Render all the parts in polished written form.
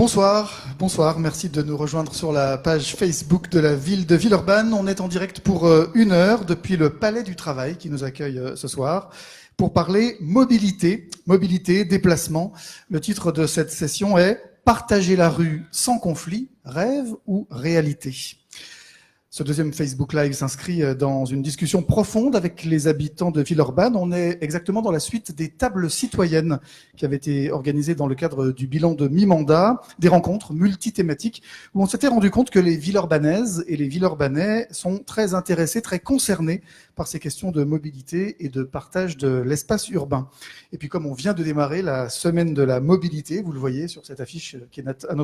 Bonsoir, merci de nous rejoindre sur la page Facebook de la ville de Villeurbanne. On est en direct pour 1 heure depuis le Palais du Travail qui nous accueille ce soir pour parler mobilité, déplacement. Le titre de cette session est « Partager la rue sans conflit, rêve ou réalité ?» Ce deuxième Facebook Live s'inscrit dans une discussion profonde avec les habitants de Villeurbanne. On est exactement dans la suite des tables citoyennes qui avaient été organisées dans le cadre du bilan de mi-mandat, des rencontres multithématiques où on s'était rendu compte que les Villeurbanaises et les Villeurbanais sont très intéressés, très concernés par ces questions de mobilité et de partage de l'espace urbain. Et puis comme on vient de démarrer la semaine de la mobilité, vous le voyez sur cette affiche qui est à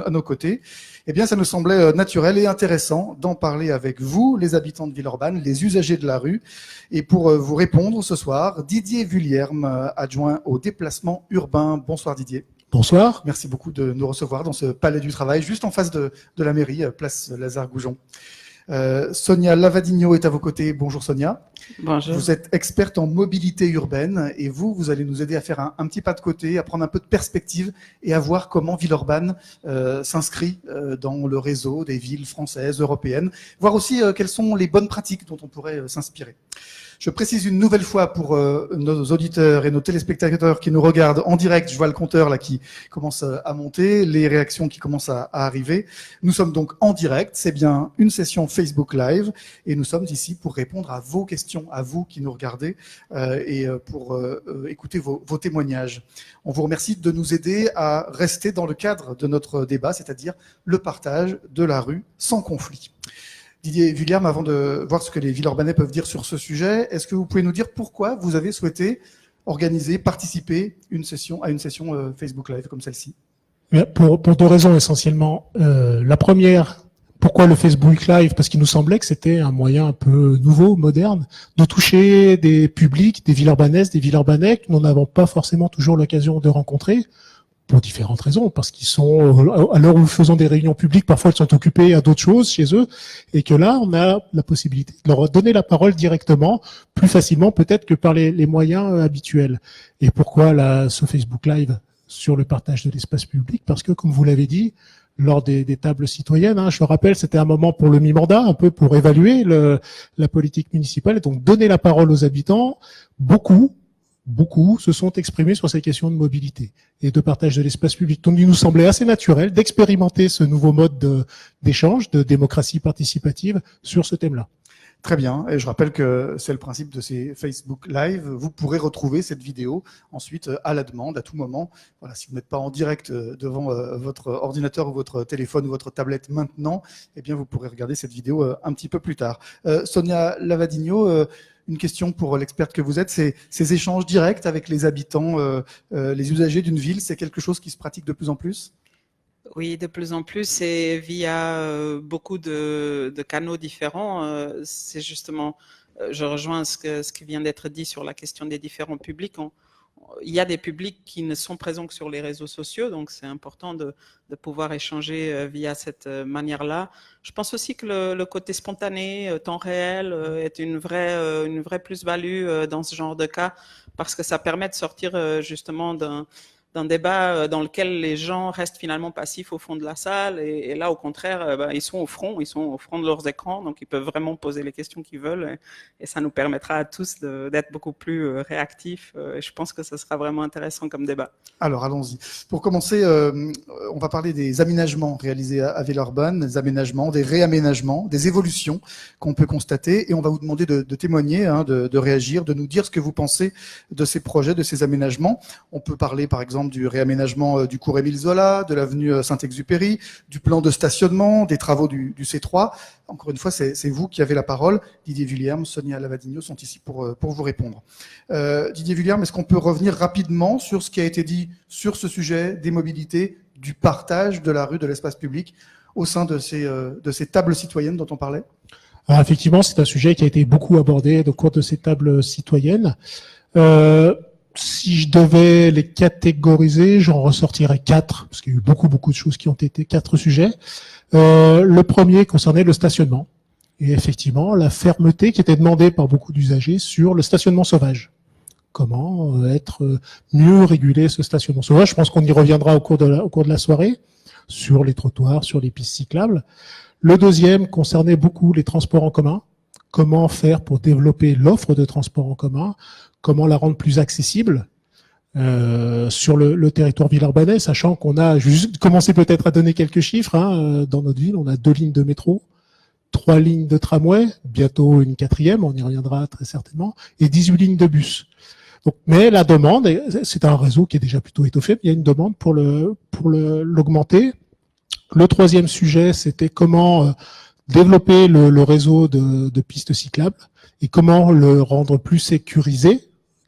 nos côtés, eh bien ça nous semblait naturel et intéressant d'en parler avec vous, les habitants de Villeurbanne, les usagers de la rue. Et pour vous répondre ce soir, Didier Vuillierme, adjoint au déplacement urbain. Bonsoir Didier. Bonsoir. Merci beaucoup de nous recevoir dans ce Palais du Travail, juste en face de la mairie, place Lazare-Goujon. Sonia Lavadino est à vos côtés. Bonjour Sonia. Bonjour. Vous êtes experte en mobilité urbaine et vous allez nous aider à faire un petit pas de côté, à prendre un peu de perspective et à voir comment Villeurbanne s'inscrit dans le réseau des villes françaises, européennes, voir aussi quelles sont les bonnes pratiques dont on pourrait s'inspirer. Je précise une nouvelle fois pour nos auditeurs et nos téléspectateurs qui nous regardent en direct, je vois le compteur là qui commence à monter, les réactions qui commencent à arriver. Nous sommes donc en direct, c'est bien une session Facebook Live et nous sommes ici pour répondre à vos questions, à vous qui nous regardez et pour écouter vos témoignages. On vous remercie de nous aider à rester dans le cadre de notre débat, c'est-à-dire le partage de la rue sans conflit. Didier Vuillierme, avant de voir ce que les Villeurbanais peuvent dire sur ce sujet, est-ce que vous pouvez nous dire pourquoi vous avez souhaité organiser, participer à une session Facebook Live comme celle-ci ? Pour 2 raisons essentiellement. La première, pourquoi le Facebook Live ? Parce qu'il nous semblait que c'était un moyen un peu nouveau, moderne, de toucher des publics, des Villeurbanaises, des Villeurbanais que nous n'avons pas forcément toujours l'occasion de rencontrer. Pour différentes raisons, parce qu'ils sont, à l'heure où nous faisons des réunions publiques, parfois ils sont occupés à d'autres choses chez eux, et que là, on a la possibilité de leur donner la parole directement, plus facilement peut-être que par les moyens habituels. Et pourquoi ce Facebook Live sur le partage de l'espace public ? Parce que, comme vous l'avez dit, lors des tables citoyennes, je le rappelle, c'était un moment pour le mi-mandat, un peu pour évaluer la politique municipale, et donc donner la parole aux habitants. Beaucoup se sont exprimés sur ces questions de mobilité et de partage de l'espace public. Donc, il nous semblait assez naturel d'expérimenter ce nouveau mode d'échange, de démocratie participative sur ce thème-là. Très bien, et je rappelle que c'est le principe de ces Facebook Live. Vous pourrez retrouver cette vidéo ensuite à la demande, à tout moment. Voilà, si vous n'êtes pas en direct devant votre ordinateur ou votre téléphone ou votre tablette maintenant, eh bien vous pourrez regarder cette vidéo un petit peu plus tard. Sonia Lavadino, une question pour l'experte que vous êtes, ces échanges directs avec les habitants, les usagers d'une ville, c'est quelque chose qui se pratique de plus en plus ? Oui, de plus en plus, et via beaucoup de canaux différents. C'est justement, je rejoins ce qui vient d'être dit sur la question des différents publics. Il y a des publics qui ne sont présents que sur les réseaux sociaux, donc c'est important de pouvoir échanger via cette manière-là. Je pense aussi que le côté spontané, temps réel, est une vraie plus-value dans ce genre de cas, parce que ça permet de sortir justement d'un débat dans lequel les gens restent finalement passifs au fond de la salle, et là au contraire ils sont au front de leurs écrans, donc ils peuvent vraiment poser les questions qu'ils veulent, et ça nous permettra à tous d'être beaucoup plus réactifs, et je pense que ce sera vraiment intéressant comme débat. Alors allons-y. Pour commencer, on va parler des aménagements réalisés à Villeurbanne, des aménagements, des réaménagements, des évolutions qu'on peut constater, et on va vous demander de témoigner, de réagir, de nous dire ce que vous pensez de ces projets, de ces aménagements. On peut parler par exemple du réaménagement du cours Émile Zola, de l'avenue Saint-Exupéry, du plan de stationnement, des travaux du C3. Encore une fois, c'est vous qui avez la parole. Didier Vuillierme, Sonia Lavadino sont ici pour vous répondre. Didier Vuillierme, est-ce qu'on peut revenir rapidement sur ce qui a été dit sur ce sujet des mobilités, du partage de la rue, de l'espace public, au sein de ces tables citoyennes dont on parlait ? Alors, effectivement, c'est un sujet qui a été beaucoup abordé au cours de ces tables citoyennes. Si je devais les catégoriser, j'en ressortirais 4, parce qu'il y a eu beaucoup de choses qui ont été 4 sujets. Le premier concernait le stationnement. Et effectivement, la fermeté qui était demandée par beaucoup d'usagers sur le stationnement sauvage. Comment être mieux régulé ce stationnement sauvage ? Je pense qu'on y reviendra au cours de la soirée. sur les trottoirs, sur les pistes cyclables. Le deuxième concernait beaucoup les transports en commun. Comment faire pour développer l'offre de transport en commun, comment la rendre plus accessible sur le territoire villeurbanais, sachant qu'on a juste commencé peut-être à donner quelques chiffres. Dans notre ville, on a 2 lignes de métro, 3 lignes de tramway, bientôt une 4e, on y reviendra très certainement, et 18 lignes de bus. Donc, mais la demande, c'est un réseau qui est déjà plutôt étoffé, mais il y a une demande pour l'augmenter. Le troisième sujet, c'était comment développer le réseau de pistes cyclables et comment le rendre plus sécurisé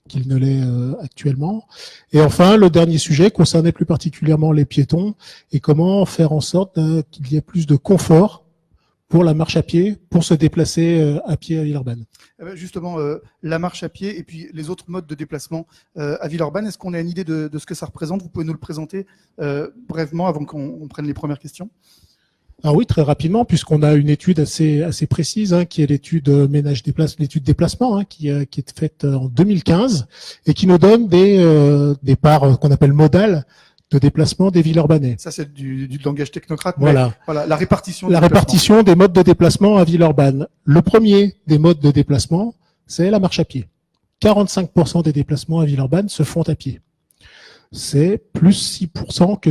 qu'il ne l'est actuellement. Et enfin, le dernier sujet concernait plus particulièrement les piétons et comment faire en sorte qu'il y ait plus de confort pour la marche à pied, pour se déplacer à pied à Villeurbanne. Justement, la marche à pied et puis les autres modes de déplacement à Villeurbanne, est-ce qu'on a une idée de ce que ça représente? Vous pouvez nous le présenter brièvement avant qu'on prenne les premières questions? Ah oui, très rapidement, puisqu'on a une étude assez précise, qui est l'étude l'étude déplacement, qui est faite en 2015 et qui nous donne des parts qu'on appelle modales de déplacement des Villeurbanais. Ça, c'est du langage technocrate. Voilà. Voilà, la répartition. La répartition des modes de déplacement à Villeurbanne. Le premier des modes de déplacement, c'est la marche à pied. 45% des déplacements à Villeurbanne se font à pied. C'est plus 6% que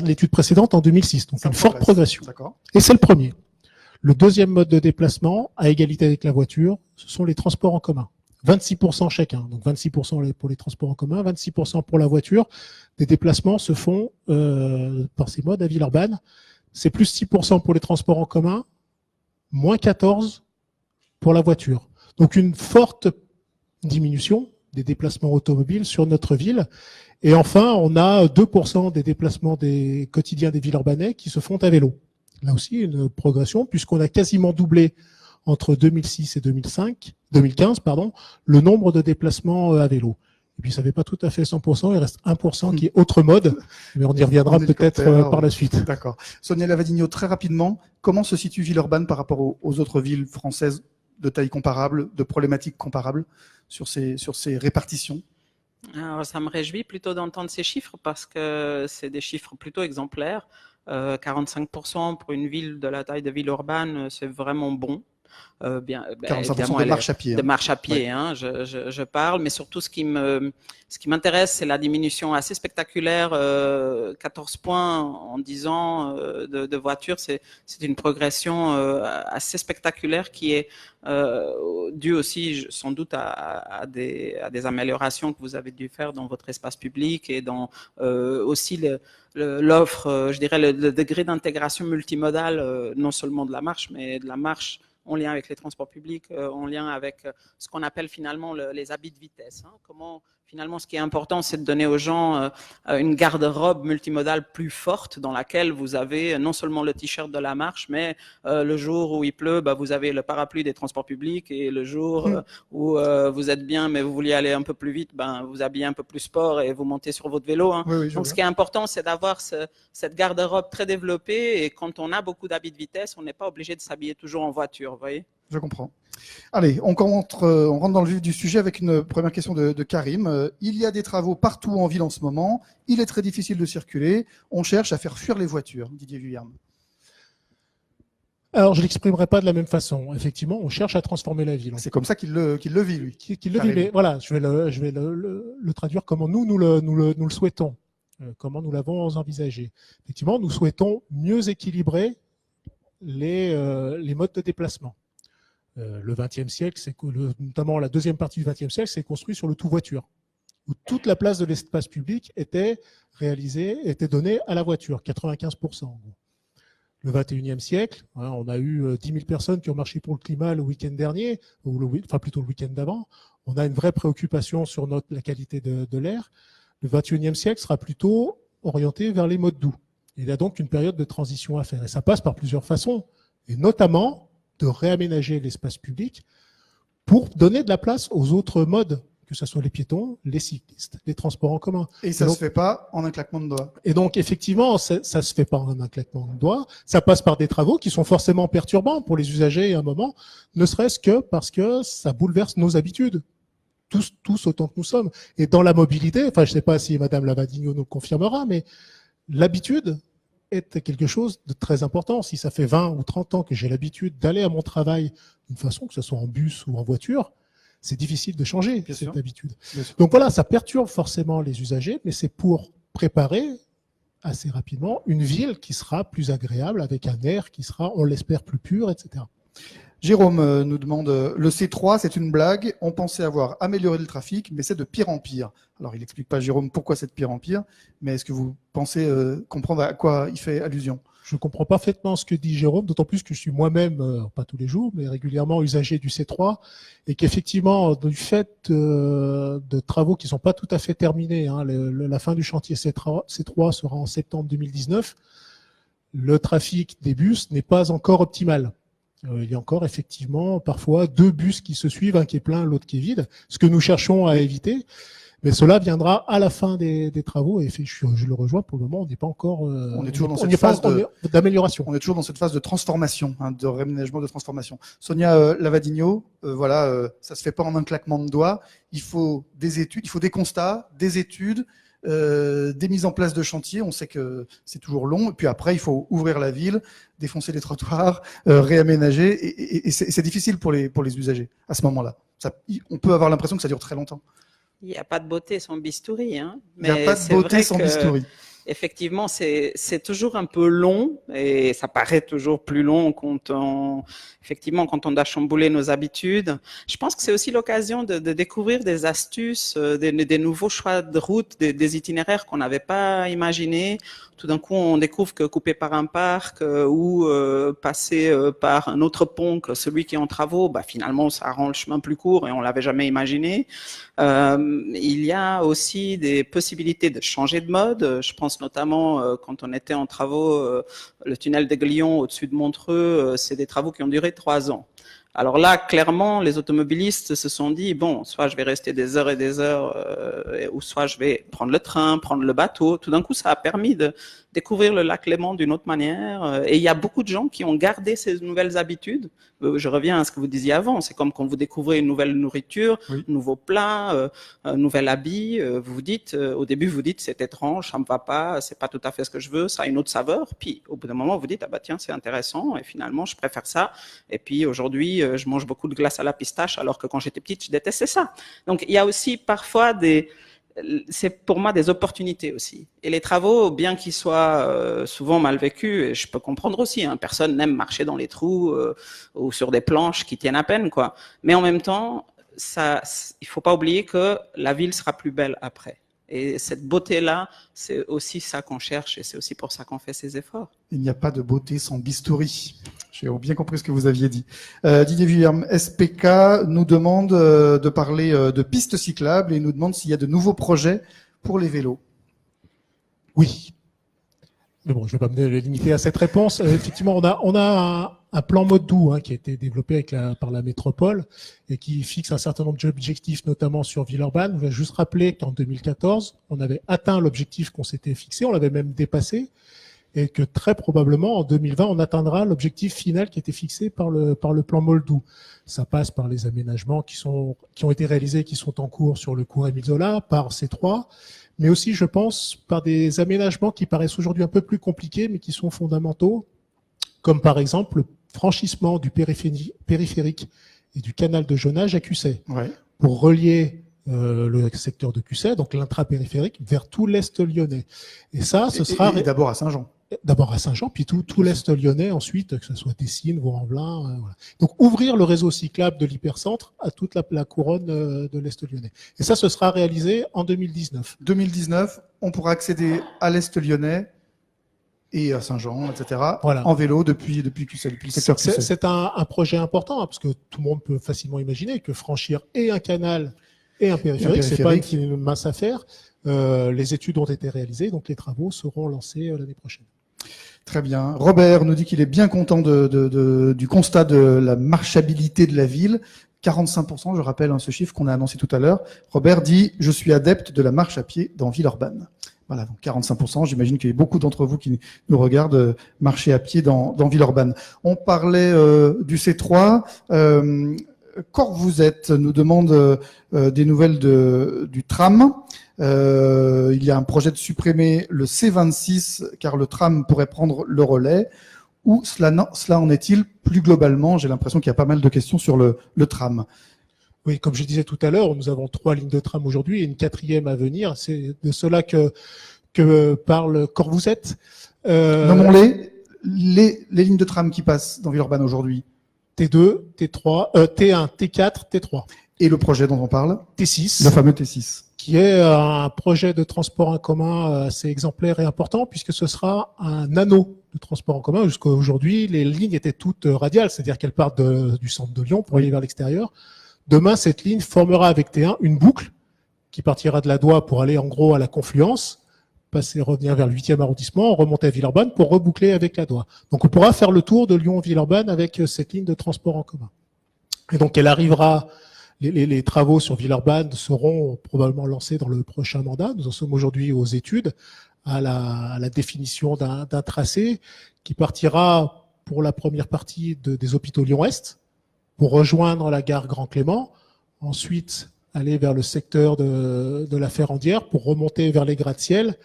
l'étude précédente en 2006. Donc une forte progression. D'accord. Et c'est le premier. Le deuxième mode de déplacement, à égalité avec la voiture, ce sont les transports en commun. 26% chacun. Donc 26% pour les transports en commun, 26% pour la voiture. Des déplacements se font par ces modes à Villeurbanne. C'est plus 6% pour les transports en commun, moins 14% pour la voiture. Donc une forte diminution des déplacements automobiles sur notre ville. Et enfin, on a 2% des déplacements des quotidiens des Villeurbanais qui se font à vélo. Là aussi, une progression, puisqu'on a quasiment doublé entre 2006 et 2015, le nombre de déplacements à vélo. Et puis, ça ne fait pas tout à fait 100%, il reste 1% qui est autre mode, mais on y reviendra peut-être par la suite. D'accord. Sonia Lavadigno, très rapidement, comment se situe Villeurbanne par rapport aux autres villes françaises de taille comparable, de problématiques comparables sur ces répartitions? Alors, ça me réjouit plutôt d'entendre ces chiffres parce que c'est des chiffres plutôt exemplaires. 45% pour une ville de la taille de Villeurbanne, c'est vraiment bon. 45% de marche à pied. De marche à pied, je parle, mais surtout ce qui m'intéresse, c'est la diminution assez spectaculaire, 14 points en 10 ans de voitures. C'est une progression assez spectaculaire qui est due aussi sans doute à des améliorations que vous avez dû faire dans votre espace public et dans aussi l'offre, je dirais le degré d'intégration multimodale, non seulement de la marche, mais de la marche en lien avec les transports publics, en lien avec ce qu'on appelle finalement les habits de vitesse. Comment finalement ce qui est important, c'est de donner aux gens une garde-robe multimodale plus forte dans laquelle vous avez non seulement le t-shirt de la marche, mais le jour où il pleut, vous avez le parapluie des transports publics et le jour où vous êtes bien mais vous vouliez aller un peu plus vite, vous habillez un peu plus sport et vous montez sur votre vélo. Oui, donc ce qui est important, c'est d'avoir cette garde-robe très développée et quand on a beaucoup d'habits de vitesse, on n'est pas obligé de s'habiller toujours en voiture, vous voyez. Je comprends. Allez, on rentre dans le vif du sujet avec une première question de Karim. Il y a des travaux partout en ville en ce moment. Il est très difficile de circuler. On cherche à faire fuir les voitures. Didier Vuillarme. Alors, je ne l'exprimerai pas de la même façon. Effectivement, on cherche à transformer la ville. C'est comme ça qu'il le vit, lui. Qu'il le vit, mais voilà, je vais le traduire comment nous le souhaitons, comment nous l'avons envisagé. Effectivement, nous souhaitons mieux équilibrer les modes de déplacement. Le XXe siècle, notamment la deuxième partie du XXe siècle, c'est construit sur le tout voiture, où toute la place de l'espace public était donnée à la voiture, 95%. Le XXIe siècle, on a eu 10 000 personnes qui ont marché pour le climat le week-end dernier, plutôt le week-end d'avant. On a une vraie préoccupation sur la qualité de l'air. Le XXIe siècle sera plutôt orienté vers les modes doux. Il y a donc une période de transition à faire. Et ça passe par plusieurs façons, et notamment de réaménager l'espace public pour donner de la place aux autres modes, que ce soit les piétons, les cyclistes, les transports en commun. Et ça ne se fait pas en un claquement de doigts. Et donc, effectivement, ça ne se fait pas en un claquement de doigts. Ça passe par des travaux qui sont forcément perturbants pour les usagers à un moment, ne serait-ce que parce que ça bouleverse nos habitudes. Tous autant que nous sommes. Et dans la mobilité, je ne sais pas si Madame Lavadigno nous le confirmera, mais l'habitude être quelque chose de très important. Si ça fait 20 ou 30 ans que j'ai l'habitude d'aller à mon travail d'une façon, que ce soit en bus ou en voiture, c'est difficile de changer Bien cette sûr. habitude. Bien sûr. Donc voilà, ça perturbe forcément les usagers, mais c'est pour préparer assez rapidement une ville qui sera plus agréable, avec un air qui sera, on l'espère, plus pur, etc. Jérôme nous demande, le C3, c'est une blague, on pensait avoir amélioré le trafic, mais c'est de pire en pire. Alors, il n'explique pas, Jérôme, pourquoi c'est de pire en pire, mais est-ce que vous pensez comprendre à quoi il fait allusion? Je comprends parfaitement ce que dit Jérôme, d'autant plus que je suis moi-même, pas tous les jours, mais régulièrement usager du C3, et qu'effectivement, du fait de travaux qui sont pas tout à fait terminés, hein, la fin du chantier C3 sera en septembre 2019, le trafic des bus n'est pas encore optimal. Il y a encore effectivement parfois 2 bus qui se suivent, un qui est plein, l'autre qui est vide, ce que nous cherchons à éviter. Mais cela viendra à la fin des travaux et je le rejoins, pour le moment, on n'est pas encore on est toujours dans cette phase d'amélioration. On est toujours dans cette phase de transformation, hein, de réaménagement, de transformation. Sonia Lavadigno, voilà, ça se fait pas en un claquement de doigts. Il faut des études, il faut des constats, des études, des mises en place de chantiers. On sait que c'est toujours long. Et puis après, il faut ouvrir la ville, défoncer les trottoirs, réaménager. Et c'est difficile pour les usagers à ce moment-là. On peut avoir l'impression que ça dure très longtemps. Il n'y a pas de beauté sans bistouri, hein. Il n'y a pas de beauté sans bistouri. Effectivement, c'est toujours un peu long et ça paraît toujours plus long quand on doit chambouler nos habitudes. Je pense que c'est aussi l'occasion de découvrir des astuces, des nouveaux choix de route, des itinéraires qu'on n'avait pas imaginés. Tout d'un coup, on découvre que couper par un parc ou passer par un autre pont que celui qui est en travaux, bah, finalement, ça rend le chemin plus court et on l'avait jamais imaginé. Il y a aussi des possibilités de changer de mode. Je pense notamment quand on était en travaux, le tunnel d'Aiguillon au-dessus de Montreux, c'est des travaux qui ont duré 3 ans. Alors là, clairement, les automobilistes se sont dit, bon, soit je vais rester des heures et des heures, ou soit je vais prendre le train, prendre le bateau. Tout d'un coup, ça a permis de découvrir le lac Léman d'une autre manière. Et il y a beaucoup de gens qui ont gardé ces nouvelles habitudes. Je reviens à ce que vous disiez avant. C'est comme quand vous découvrez une nouvelle nourriture, oui, un nouveau plat, un nouvel habit. Vous vous dites, au début, vous dites, c'est étrange, ça me va pas, c'est pas tout à fait ce que je veux, ça a une autre saveur. Puis, au bout d'un moment, vous dites, ah bah tiens, c'est intéressant. Et finalement, je préfère ça. Et puis, aujourd'hui, je mange beaucoup de glace à la pistache, alors que quand j'étais petite, je détestais ça. Donc, il y a aussi parfois c'est pour moi des opportunités aussi. Et les travaux, bien qu'ils soient souvent mal vécus, et je peux comprendre aussi, hein, personne n'aime marcher dans les trous ou sur des planches qui tiennent à peine, quoi. Mais en même temps, il faut pas oublier que la ville sera plus belle après. Et cette beauté-là, c'est aussi ça qu'on cherche et c'est aussi pour ça qu'on fait ces efforts. Il n'y a pas de beauté sans bistouri. J'ai bien compris ce que vous aviez dit. Didier Vuillerme, SPK nous demande de parler de pistes cyclables et nous demande s'il y a de nouveaux projets pour les vélos. Oui. Mais bon, je ne vais pas me limiter à cette réponse. Effectivement, on a un plan mode doux, hein, qui a été développé par la métropole et qui fixe un certain nombre d'objectifs, notamment sur Villeurbanne. Je vais juste rappeler qu'en 2014, on avait atteint l'objectif qu'on s'était fixé, on l'avait même dépassé, et que très probablement en 2020, on atteindra l'objectif final qui était fixé par le plan Moldou. Ça passe par les aménagements qui ont été réalisés, qui sont en cours sur le cours Émile Zola, par C3, mais aussi, je pense, par des aménagements qui paraissent aujourd'hui un peu plus compliqués, mais qui sont fondamentaux, comme par exemple le franchissement du périphérique et du canal de Jonage à Cusset, Ouais. pour relier le secteur de Cusset, donc l'intra-périphérique, vers tout l'Est lyonnais. Et ça, ce sera... Et d'abord à Saint-Jean. D'abord à Saint-Jean, puis tout l'Est lyonnais ensuite, que ce soit Dessines, Vaux-en-Velin. Voilà. Donc ouvrir le réseau cyclable de l'hypercentre à toute la couronne de l'Est lyonnais. Et ça, ce sera réalisé en 2019. 2019, on pourra accéder à l'Est lyonnais et à Saint-Jean, etc. Voilà. En vélo depuis Cusset, depuis le secteur Cusset. C'est un projet important, hein, parce que tout le monde peut facilement imaginer que franchir et un canal et un périphérique, c'est pas une mince affaire. Les études ont été réalisées, donc les travaux seront lancés l'année prochaine. Très bien. Robert nous dit qu'il est bien content du constat de la marchabilité de la ville. 45%, je rappelle ce chiffre qu'on a annoncé tout à l'heure. Robert dit « Je suis adepte de la marche à pied dans Villeurbanne ». Voilà, donc 45%. J'imagine qu'il y a beaucoup d'entre vous qui nous regardent marcher à pied dans Villeurbanne. On parlait du C3. Quand vous êtes, nous demande des nouvelles du tram. Il y a un projet de supprimer le C26 car le tram pourrait prendre le relais. Où cela en est-il plus globalement? J'ai l'impression qu'il y a pas mal de questions sur le tram. Oui, comme je disais tout à l'heure, nous avons 3 lignes de tram aujourd'hui et une 4e à venir. C'est de cela que parle Corvouzette. Nommons-les lignes de tram qui passent dans Villeurbanne aujourd'hui. T2, T3, T1, T4, T3. Et le projet dont on parle? T6. Le fameux T6. Qui est un projet de transport en commun assez exemplaire et important, puisque ce sera un anneau de transport en commun. Jusqu'à aujourd'hui, les lignes étaient toutes radiales, c'est-à-dire qu'elles partent du centre de Lyon pour aller vers l'extérieur. Demain, cette ligne formera avec T1 une boucle qui partira de la Doua pour aller en gros à la Confluence, revenir vers le 8e arrondissement, remonter à Villeurbanne pour reboucler avec la Doua. Donc on pourra faire le tour de Lyon-Villeurbanne avec cette ligne de transport en commun. Et donc elle arrivera... Les travaux sur Villeurbanne seront probablement lancés dans le prochain mandat. Nous en sommes aujourd'hui aux études, à la définition d'un tracé qui partira pour la première partie des hôpitaux Lyon-Est, pour rejoindre la gare Grand Clément, ensuite aller vers le secteur de la Ferrandière pour remonter vers les gratte-ciel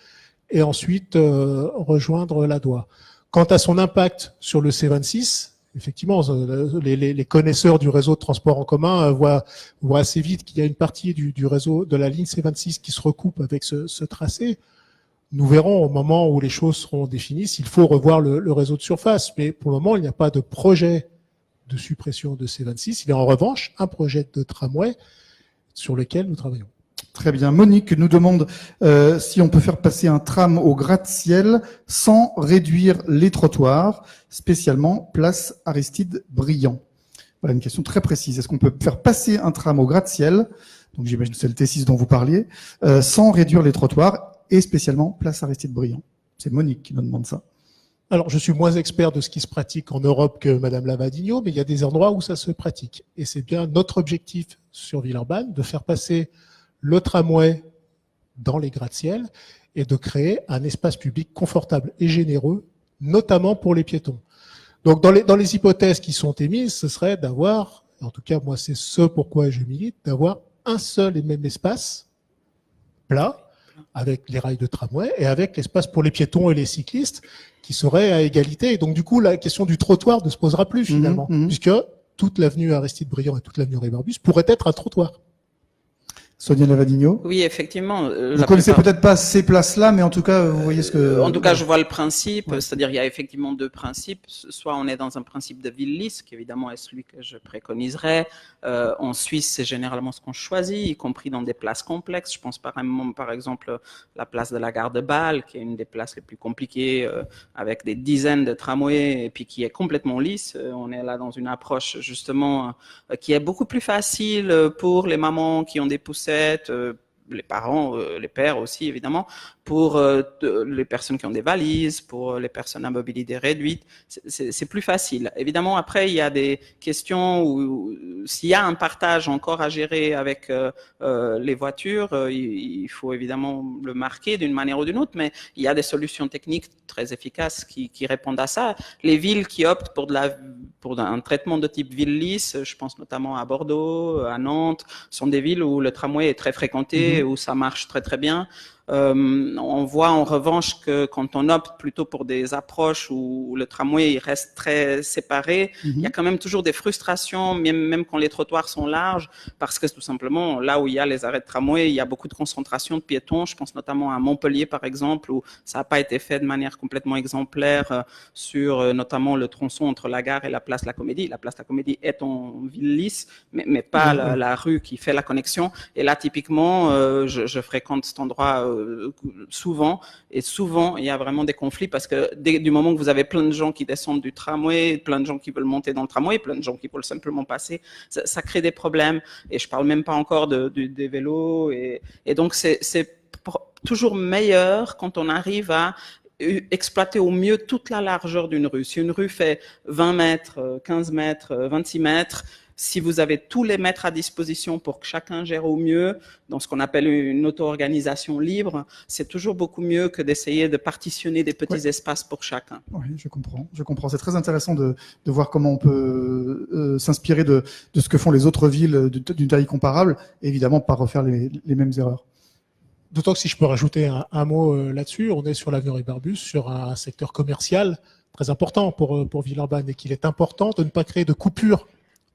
et ensuite rejoindre la Doua. Quant à son impact sur le C26, effectivement, les connaisseurs du réseau de transport en commun voient assez vite qu'il y a une partie du réseau de la ligne C26 qui se recoupe avec ce tracé. Nous verrons au moment où les choses seront définies s'il faut revoir le réseau de surface. Mais pour le moment, il n'y a pas de projet de suppression de C26. Il y a en revanche un projet de tramway sur lequel nous travaillons. Très bien. Monique nous demande si on peut faire passer un tram au gratte-ciel sans réduire les trottoirs, spécialement place Aristide Briand. Voilà une question très précise. Est-ce qu'on peut faire passer un tram au gratte-ciel, donc j'imagine que c'est le T6 dont vous parliez, sans réduire les trottoirs et spécialement place Aristide Briand? C'est Monique qui nous demande ça. Alors, je suis moins expert de ce qui se pratique en Europe que Madame Lavadigno, mais il y a des endroits où ça se pratique. Et c'est bien notre objectif sur Villeurbanne de faire passer le tramway dans les gratte-ciel et de créer un espace public confortable et généreux, notamment pour les piétons. Donc, dans les hypothèses qui sont émises, ce serait d'avoir, en tout cas, moi, c'est ce pourquoi je milite, d'avoir un seul et même espace plat, avec les rails de tramway et avec l'espace pour les piétons et les cyclistes qui seraient à égalité. Et donc, du coup, la question du trottoir ne se posera plus, finalement, puisque toute l'avenue Aristide Briand et toute l'avenue Rébarbus pourraient être un trottoir. Sonia Lavadigno. Oui, effectivement. Vous connaissez peut-être pas ces places-là, mais en tout cas, vous voyez ce que... En tout cas, je vois le principe, c'est-à-dire il y a effectivement 2 principes. Soit on est dans un principe de ville lisse, qui évidemment est celui que je préconiserais. En Suisse, c'est généralement ce qu'on choisit, y compris dans des places complexes. Je pense par exemple la place de la gare de Bâle, qui est une des places les plus compliquées, avec des dizaines de tramways, et puis qui est complètement lisse. On est là dans une approche justement qui est beaucoup plus facile pour les mamans qui ont des poussettes, les parents, les pères aussi évidemment, pour les personnes qui ont des valises, pour les personnes à mobilité réduite, c'est plus facile. Évidemment, après, il y a des questions où s'il y a un partage encore à gérer avec les voitures, il faut évidemment le marquer d'une manière ou d'une autre, mais il y a des solutions techniques très efficaces qui répondent à ça. Les villes qui optent pour un traitement de type ville lisse, je pense notamment à Bordeaux, à Nantes, sont des villes où le tramway est très fréquenté, où ça marche très très bien. On voit en revanche que quand on opte plutôt pour des approches où le tramway il reste très séparé, il y a quand même toujours des frustrations, même quand les trottoirs sont larges, parce que tout simplement, là où il y a les arrêts de tramway, il y a beaucoup de concentration de piétons. Je pense notamment à Montpellier, par exemple, où ça n'a pas été fait de manière complètement exemplaire sur notamment le tronçon entre la gare et la place de la Comédie. La place de la Comédie est en ville lisse, mais pas la rue qui fait la connexion. Et là, typiquement, je fréquente cet endroit souvent, et souvent il y a vraiment des conflits parce que du moment que vous avez plein de gens qui descendent du tramway, plein de gens qui veulent monter dans le tramway, plein de gens qui veulent simplement passer, ça crée des problèmes. Et je parle même pas encore des vélos, et donc c'est toujours meilleur quand on arrive à exploiter au mieux toute la largeur d'une rue. Si une rue fait 20 mètres, 15 mètres, 26 mètres, si vous avez tous les mètres à disposition pour que chacun gère au mieux, dans ce qu'on appelle une auto-organisation libre, c'est toujours beaucoup mieux que d'essayer de partitionner des petits espaces pour chacun. Oui, je comprends. C'est très intéressant de voir comment on peut s'inspirer de ce que font les autres villes d'une taille comparable, et évidemment pas refaire les mêmes erreurs. D'autant que si je peux rajouter un mot là-dessus, on est sur l'avenue Henri Barbus, sur un secteur commercial très important pour Villeurbanne, et qu'il est important de ne pas créer de coupure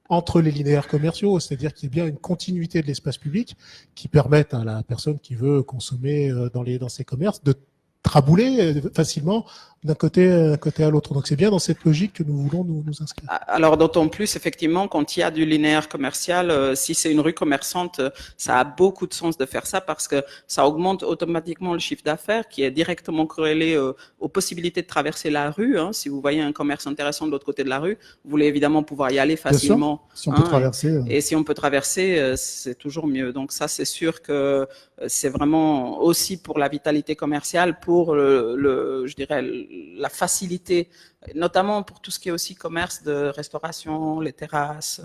entre les linéaires commerciaux, c'est-à-dire qu'il y ait bien une continuité de l'espace public qui permette à la personne qui veut consommer dans ces commerces de trabouler facilement d'un côté à l'autre. Donc c'est bien dans cette logique que nous voulons nous inscrire. Alors d'autant plus, effectivement, quand il y a du linéaire commercial, si c'est une rue commerçante, ça a beaucoup de sens de faire ça parce que ça augmente automatiquement le chiffre d'affaires qui est directement corrélé aux possibilités de traverser la rue. Hein. Si vous voyez un commerce intéressant de l'autre côté de la rue, vous voulez évidemment pouvoir y aller facilement. Bien sûr, si on peut traverser. Et si on peut traverser, c'est toujours mieux. Donc ça, c'est sûr que c'est vraiment aussi pour la vitalité commerciale, pour je dirais, la facilité, notamment pour tout ce qui est aussi commerce de restauration, les terrasses,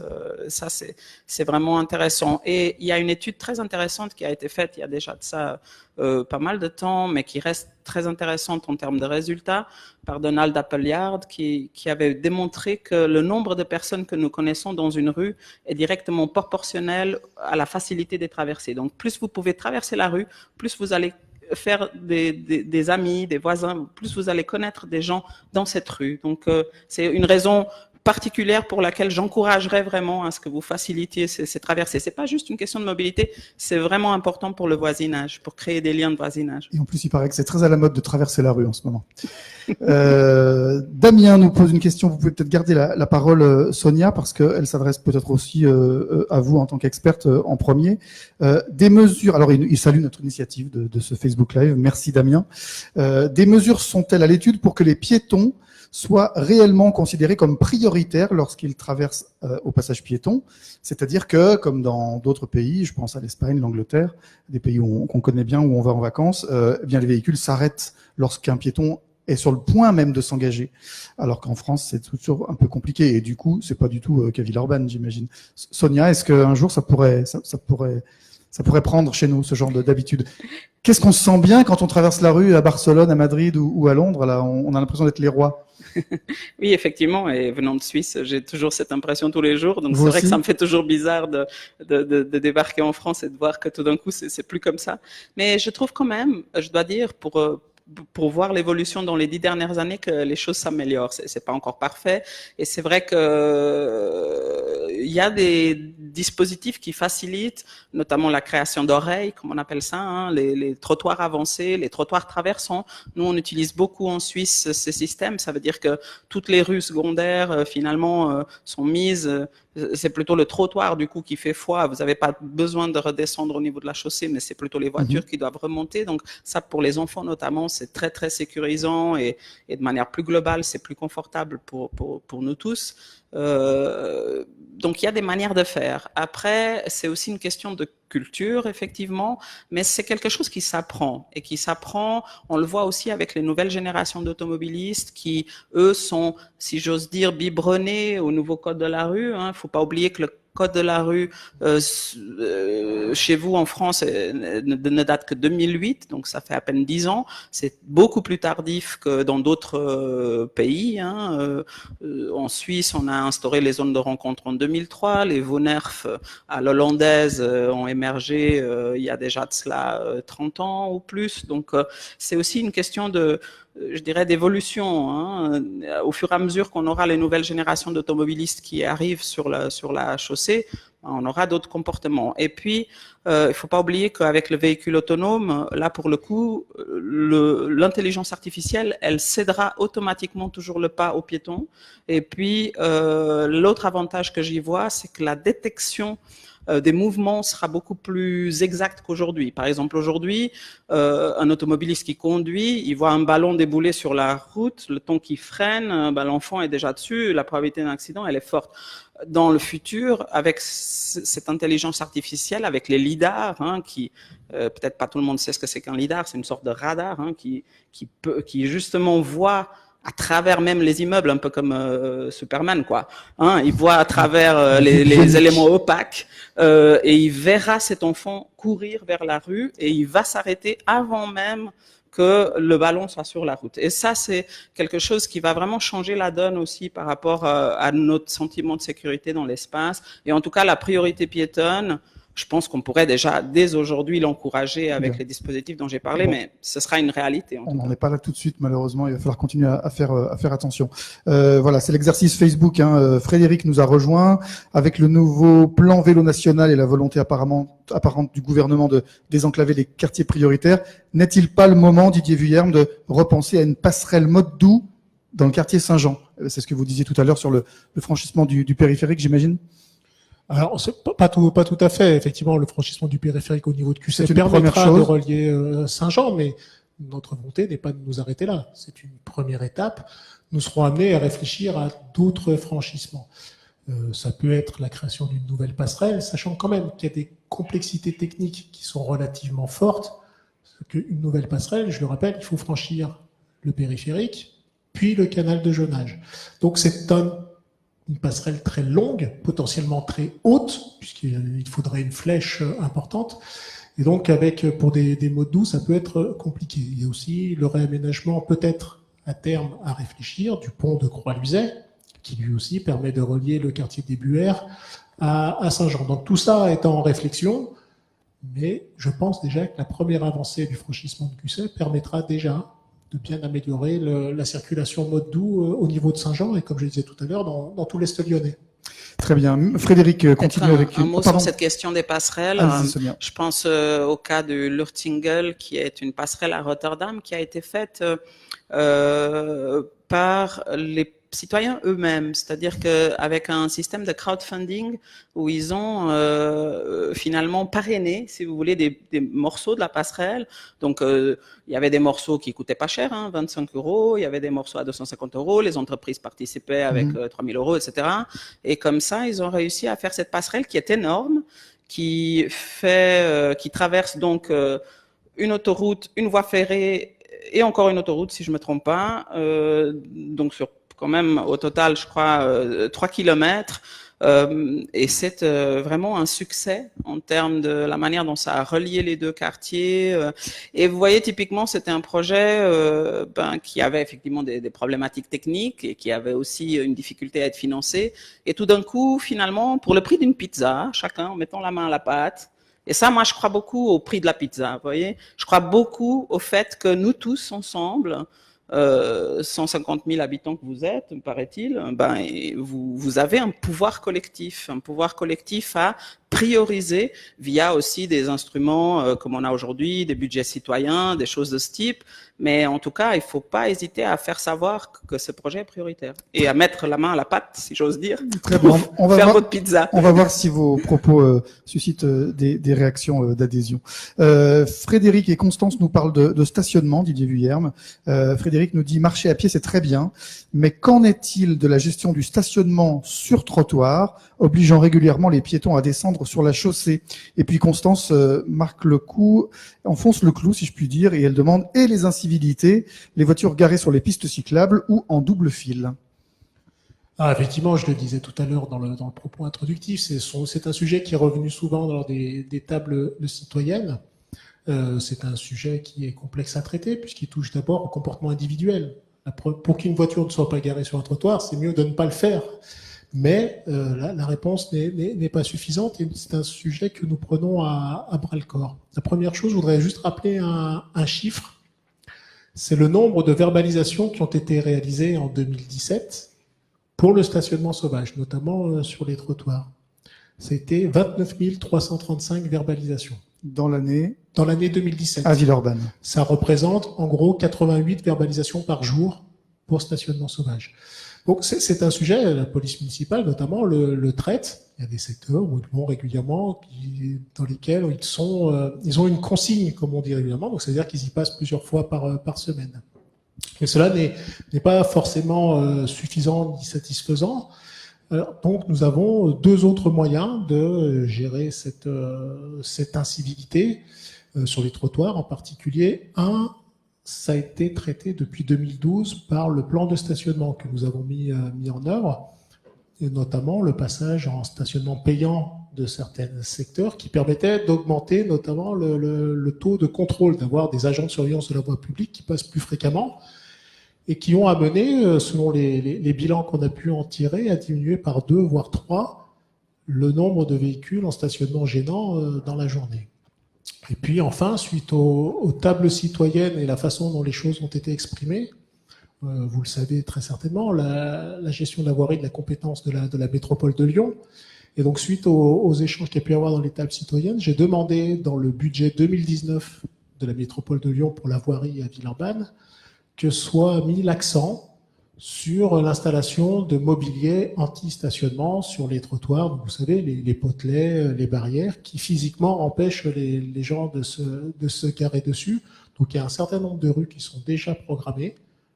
ça c'est vraiment intéressant. Et il y a une étude très intéressante qui a été faite il y a déjà de ça pas mal de temps, mais qui reste très intéressante en termes de résultats, par Donald Appleyard, qui avait démontré que le nombre de personnes que nous connaissons dans une rue est directement proportionnel à la facilité des traversées. Donc plus vous pouvez traverser la rue, plus vous allez faire des amis, des voisins, plus vous allez connaître des gens dans cette rue. Donc c'est une raison particulière pour laquelle j'encouragerais vraiment à ce que vous facilitiez ces traversées. C'est pas juste une question de mobilité, c'est vraiment important pour le voisinage, pour créer des liens de voisinage. Et en plus, il paraît que c'est très à la mode de traverser la rue en ce moment. Damien nous pose une question. Vous pouvez peut-être garder la parole, Sonia, parce qu'elle s'adresse peut-être aussi à vous en tant qu'experte en premier. Des mesures. Alors, il salue notre initiative de ce Facebook Live. Merci, Damien. Des mesures sont-elles à l'étude pour que les piétons soient réellement considérés comme prioritaires lorsqu'ils traversent au passage piéton, c'est-à-dire que, comme dans d'autres pays, je pense à l'Espagne, l'Angleterre, des pays qu'on connaît bien, où on va en vacances, eh bien les véhicules s'arrêtent lorsqu'un piéton est sur le point même de s'engager, alors qu'en France c'est toujours un peu compliqué, et du coup c'est pas du tout qu'à Villeurbanne, j'imagine. Sonia, est-ce qu'un jour ça pourrait prendre chez nous ce genre d'habitude? Qu'est-ce qu'on se sent bien quand on traverse la rue à Barcelone, à Madrid ou à Londres? Là, on a l'impression d'être les rois. Oui, effectivement, et venant de Suisse, j'ai toujours cette impression tous les jours. Donc Vous c'est vrai aussi que ça me fait toujours bizarre de débarquer en France et de voir que tout d'un coup c'est plus comme ça. Mais je trouve quand même, je dois dire, pour voir l'évolution dans les 10 dernières années, que les choses s'améliorent. C'est pas encore parfait, et c'est vrai que il y a des dispositifs qui facilitent, notamment la création d'oreilles, comme on appelle ça, hein, les trottoirs avancés, les trottoirs traversants. Nous, on utilise beaucoup en Suisse ces systèmes. Ça veut dire que toutes les rues secondaires, finalement, sont mises. C'est plutôt le trottoir du coup qui fait foi. Vous n'avez pas besoin de redescendre au niveau de la chaussée, mais c'est plutôt les voitures qui doivent remonter. Donc ça, pour les enfants notamment, c'est très très sécurisant, et de manière plus globale, c'est plus confortable pour nous tous. Donc il y a des manières de faire. Après, c'est aussi une question de culture, effectivement, mais c'est quelque chose qui s'apprend, et qui s'apprend. On le voit aussi avec les nouvelles générations d'automobilistes qui, eux, sont, si j'ose dire, biberonnés au nouveau code de la rue. Il ne faut pas oublier que le code de la rue chez vous en France ne date que 2008, donc ça fait à peine 10 ans. C'est beaucoup plus tardif que dans d'autres pays. En Suisse, on a instauré les zones de rencontre en 2003. Les VONERF à l'hollandaise ont émergé il y a déjà de cela 30 ans ou plus. Donc c'est aussi une question je dirais d'évolution, hein. Au fur et à mesure qu'on aura les nouvelles générations d'automobilistes qui arrivent sur la chaussée, on aura d'autres comportements. Et puis, il ne faut pas oublier qu'avec le véhicule autonome, là pour le coup, l'intelligence artificielle, elle cédera automatiquement toujours le pas aux piétons. Et puis, l'autre avantage que j'y vois, c'est que la détection des mouvements sera beaucoup plus exact qu'aujourd'hui. Par exemple, aujourd'hui, un automobiliste qui conduit, il voit un ballon débouler sur la route, le temps qu'il freine, l'enfant est déjà dessus, la probabilité d'un accident, elle est forte. Dans le futur, avec cette intelligence artificielle, avec les lidars, qui peut-être pas tout le monde sait ce que c'est qu'un lidar, c'est une sorte de radar qui justement voit à travers même les immeubles, un peu comme Superman, quoi. Il voit à travers les éléments opaques, et il verra cet enfant courir vers la rue, et il va s'arrêter avant même que le ballon soit sur la route. Et ça, c'est quelque chose qui va vraiment changer la donne aussi par rapport à notre sentiment de sécurité dans l'espace. Et en tout cas, la priorité piétonne, je pense qu'on pourrait déjà, dès aujourd'hui, l'encourager avec Bien. les dispositifs dont j'ai parlé, Bon. mais ce sera une réalité. On n'en est pas là tout de suite, malheureusement. Il va falloir continuer à faire attention. Voilà, c'est l'exercice Facebook. Frédéric nous a rejoint avec le nouveau plan vélo national et la volonté apparente du gouvernement de désenclaver les quartiers prioritaires. N'est-il pas le moment, Didier Vuillerme, de repenser à une passerelle mode doux dans le quartier Saint-Jean? C'est ce que vous disiez tout à l'heure sur le franchissement du périphérique, j'imagine. Alors, c'est pas tout à fait. Effectivement, le franchissement du périphérique au niveau de QC C'est une permettra première de chose. relier Saint-Jean, mais notre volonté n'est pas de nous arrêter là. C'est une première étape. Nous serons amenés à réfléchir à d'autres franchissements. Ça peut être la création d'une nouvelle passerelle, sachant quand même qu'il y a des complexités techniques qui sont relativement fortes. Une nouvelle passerelle, je le rappelle, il faut franchir le périphérique, puis le canal de Jonage. Donc c'est une passerelle très longue, potentiellement très haute, puisqu'il faudrait une flèche importante. Et donc, pour des modes doux, ça peut être compliqué. Il y a aussi le réaménagement, peut-être à terme à réfléchir, du pont de Croix-Luzet, qui lui aussi permet de relier le quartier des Buères à Saint-Jean. Donc tout ça est en réflexion, mais je pense déjà que la première avancée du franchissement de QC permettra déjà de bien améliorer la circulation mode doux au niveau de Saint-Jean et, comme je disais tout à l'heure, dans tout l'Est lyonnais. Très bien. Frédéric, continue avec... Un mot sur cette question des passerelles. Je pense au cas de Lurtingel, qui est une passerelle à Rotterdam, qui a été faite par les citoyens eux-mêmes, c'est-à-dire qu'avec un système de crowdfunding où ils ont finalement parrainé, si vous voulez, des morceaux de la passerelle. Donc, il y avait des morceaux qui coûtaient pas cher, 25 €, il y avait des morceaux à 250 €, les entreprises participaient avec 3 000 €, etc. Et comme ça, ils ont réussi à faire cette passerelle qui est énorme, qui traverse donc une autoroute, une voie ferrée et encore une autoroute, si je me trompe pas, donc sur quand même au total, je crois, 3 kilomètres. Et c'est vraiment un succès en termes de la manière dont ça a relié les deux quartiers. Et vous voyez, typiquement, c'était un projet qui avait effectivement des problématiques techniques et qui avait aussi une difficulté à être financé. Et tout d'un coup, finalement, pour le prix d'une pizza, chacun en mettant la main à la pâte. Et ça, moi, je crois beaucoup au prix de la pizza, vous voyez. Je crois beaucoup au fait que nous tous, ensemble, 150 000 habitants que vous êtes, me paraît-il, vous avez un pouvoir collectif à prioriser via aussi des instruments comme on a aujourd'hui, des budgets citoyens, des choses de ce type. Mais en tout cas, il ne faut pas hésiter à faire savoir que ce projet est prioritaire et à mettre la main à la pâte, si j'ose dire, Très bien. pour faire votre pizza. On va voir si vos propos suscitent des réactions d'adhésion. Frédéric et Constance nous parlent de stationnement, Didier Vuillerme. Frédéric nous dit marcher à pied, c'est très bien, mais qu'en est-il de la gestion du stationnement sur trottoir, obligeant régulièrement les piétons à descendre sur la chaussée? Et puis Constance enfonce le clou, si je puis dire, et elle demande et les incivilités, les voitures garées sur les pistes cyclables ou en double fil. Effectivement, je le disais tout à l'heure dans le propos introductif, c'est un sujet qui est revenu souvent dans des tables citoyennes. C'est un sujet qui est complexe à traiter puisqu'il touche d'abord au comportement individuel. Pour qu'une voiture ne soit pas garée sur un trottoir, c'est mieux de ne pas le faire. Mais la réponse n'est pas suffisante et c'est un sujet que nous prenons à bras-le-corps. La première chose, je voudrais juste rappeler un chiffre. C'est le nombre de verbalisations qui ont été réalisées en 2017 pour le stationnement sauvage, notamment sur les trottoirs. C'était 29 335 verbalisations. Dans l'année 2017. À Villeurbanne. Ça représente en gros 88 verbalisations par jour pour stationnement sauvage. Donc c'est un sujet, la police municipale notamment le traite. Il y a des secteurs où ils vont régulièrement, dans lesquels ils ont une consigne, comme on dit régulièrement, donc c'est-à-dire qu'ils y passent plusieurs fois par semaine. Mais cela n'est pas forcément suffisant ni satisfaisant. Donc nous avons deux autres moyens de gérer cette incivilité sur les trottoirs en particulier. Un, ça a été traité depuis 2012 par le plan de stationnement que nous avons mis en œuvre, et notamment le passage en stationnement payant de certains secteurs qui permettait d'augmenter notamment le taux de contrôle, d'avoir des agents de surveillance de la voie publique qui passent plus fréquemment et qui ont amené, selon les bilans qu'on a pu en tirer, à diminuer par 2 voire 3 le nombre de véhicules en stationnement gênant dans la journée. Et puis enfin, suite aux tables citoyennes et la façon dont les choses ont été exprimées, vous le savez très certainement, la gestion de la voirie de la compétence de la métropole de Lyon. Et donc, suite aux échanges qu'il y a pu y avoir dans les tables citoyennes, j'ai demandé dans le budget 2019 de la métropole de Lyon pour la voirie à Villeurbanne que soit mis l'accent sur l'installation de mobilier anti-stationnement sur les trottoirs. Donc, vous savez, les potelets, les barrières qui physiquement empêchent les gens de se garer dessus. Donc, il y a un certain nombre de rues qui sont déjà programmées.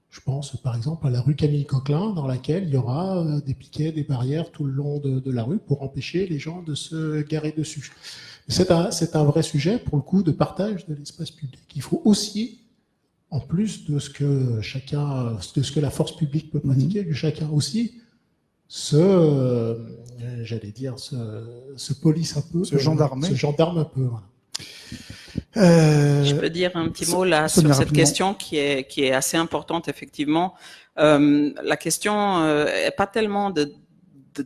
Je pense par exemple à la rue Camille Coquelin, dans laquelle il y aura des piquets, des barrières tout le long de la rue pour empêcher les gens de se garer dessus. C'est un vrai sujet, pour le coup, de partage de l'espace public. Il faut aussi, en plus de ce que la force publique peut pratiquer, que chacun aussi se police un peu. Se gendarme un peu, voilà. Je peux dire un petit mot là sur cette question qui est assez importante effectivement. La question est pas tellement de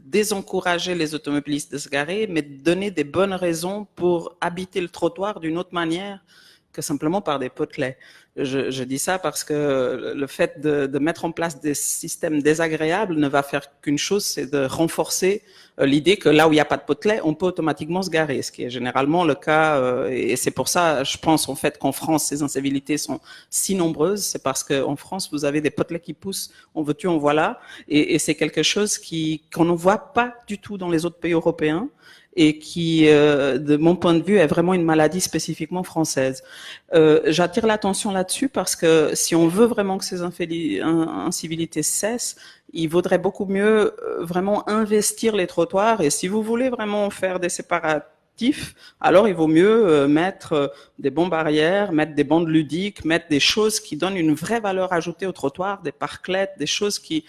désencourager les automobilistes de se garer, mais de donner des bonnes raisons pour habiter le trottoir d'une autre manière que simplement par des potelets. Je dis ça parce que le fait de mettre en place des systèmes désagréables ne va faire qu'une chose, c'est de renforcer l'idée que là où il n'y a pas de potelet, on peut automatiquement se garer, ce qui est généralement le cas. Et c'est pour ça, je pense en fait qu'en France, ces incivilités sont si nombreuses. C'est parce qu'en France, vous avez des potelets qui poussent, on veut-tu, on voilà. Et c'est quelque chose qu'on ne voit pas du tout dans les autres pays européens, et qui, de mon point de vue, est vraiment une maladie spécifiquement française. J'attire l'attention là-dessus parce que si on veut vraiment que ces incivilités cessent, il vaudrait beaucoup mieux vraiment investir les trottoirs. Et si vous voulez vraiment faire des séparatifs, alors il vaut mieux mettre des bons barrières, mettre des bandes ludiques, mettre des choses qui donnent une vraie valeur ajoutée au trottoir, des parclettes, des choses qui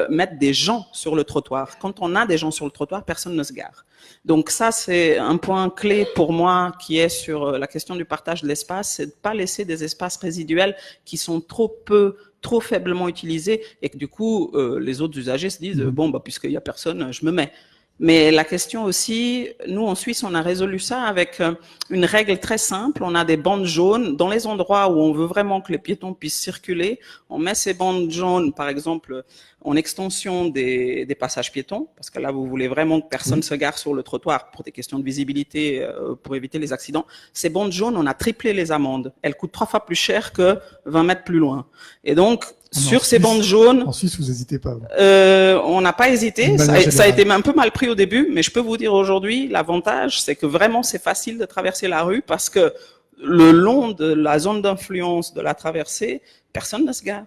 mettent des gens sur le trottoir. Quand on a des gens sur le trottoir, personne ne se gare. Donc ça, c'est un point clé pour moi qui est sur la question du partage de l'espace, c'est de pas laisser des espaces résiduels qui sont trop faiblement utilisés et que du coup, les autres usagers se disent bon, bah, puisqu'il y a personne, je me mets. Mais la question aussi, nous en Suisse, on a résolu ça avec une règle très simple. On a des bandes jaunes dans les endroits où on veut vraiment que les piétons puissent circuler. On met ces bandes jaunes, par exemple, en extension des passages piétons, parce que là, vous voulez vraiment que personne se gare sur le trottoir pour des questions de visibilité, pour éviter les accidents. Ces bandes jaunes, on a triplé les amendes. Elles coûtent 3 fois plus cher que 20 mètres plus loin. Et donc, sur ces bandes jaunes, en Suisse, vous n'hésitez pas. on n'a pas hésité. Ça a été un peu mal pris au début, mais je peux vous dire aujourd'hui, l'avantage, c'est que vraiment c'est facile de traverser la rue parce que le long de la zone d'influence de la traversée, personne ne se gare.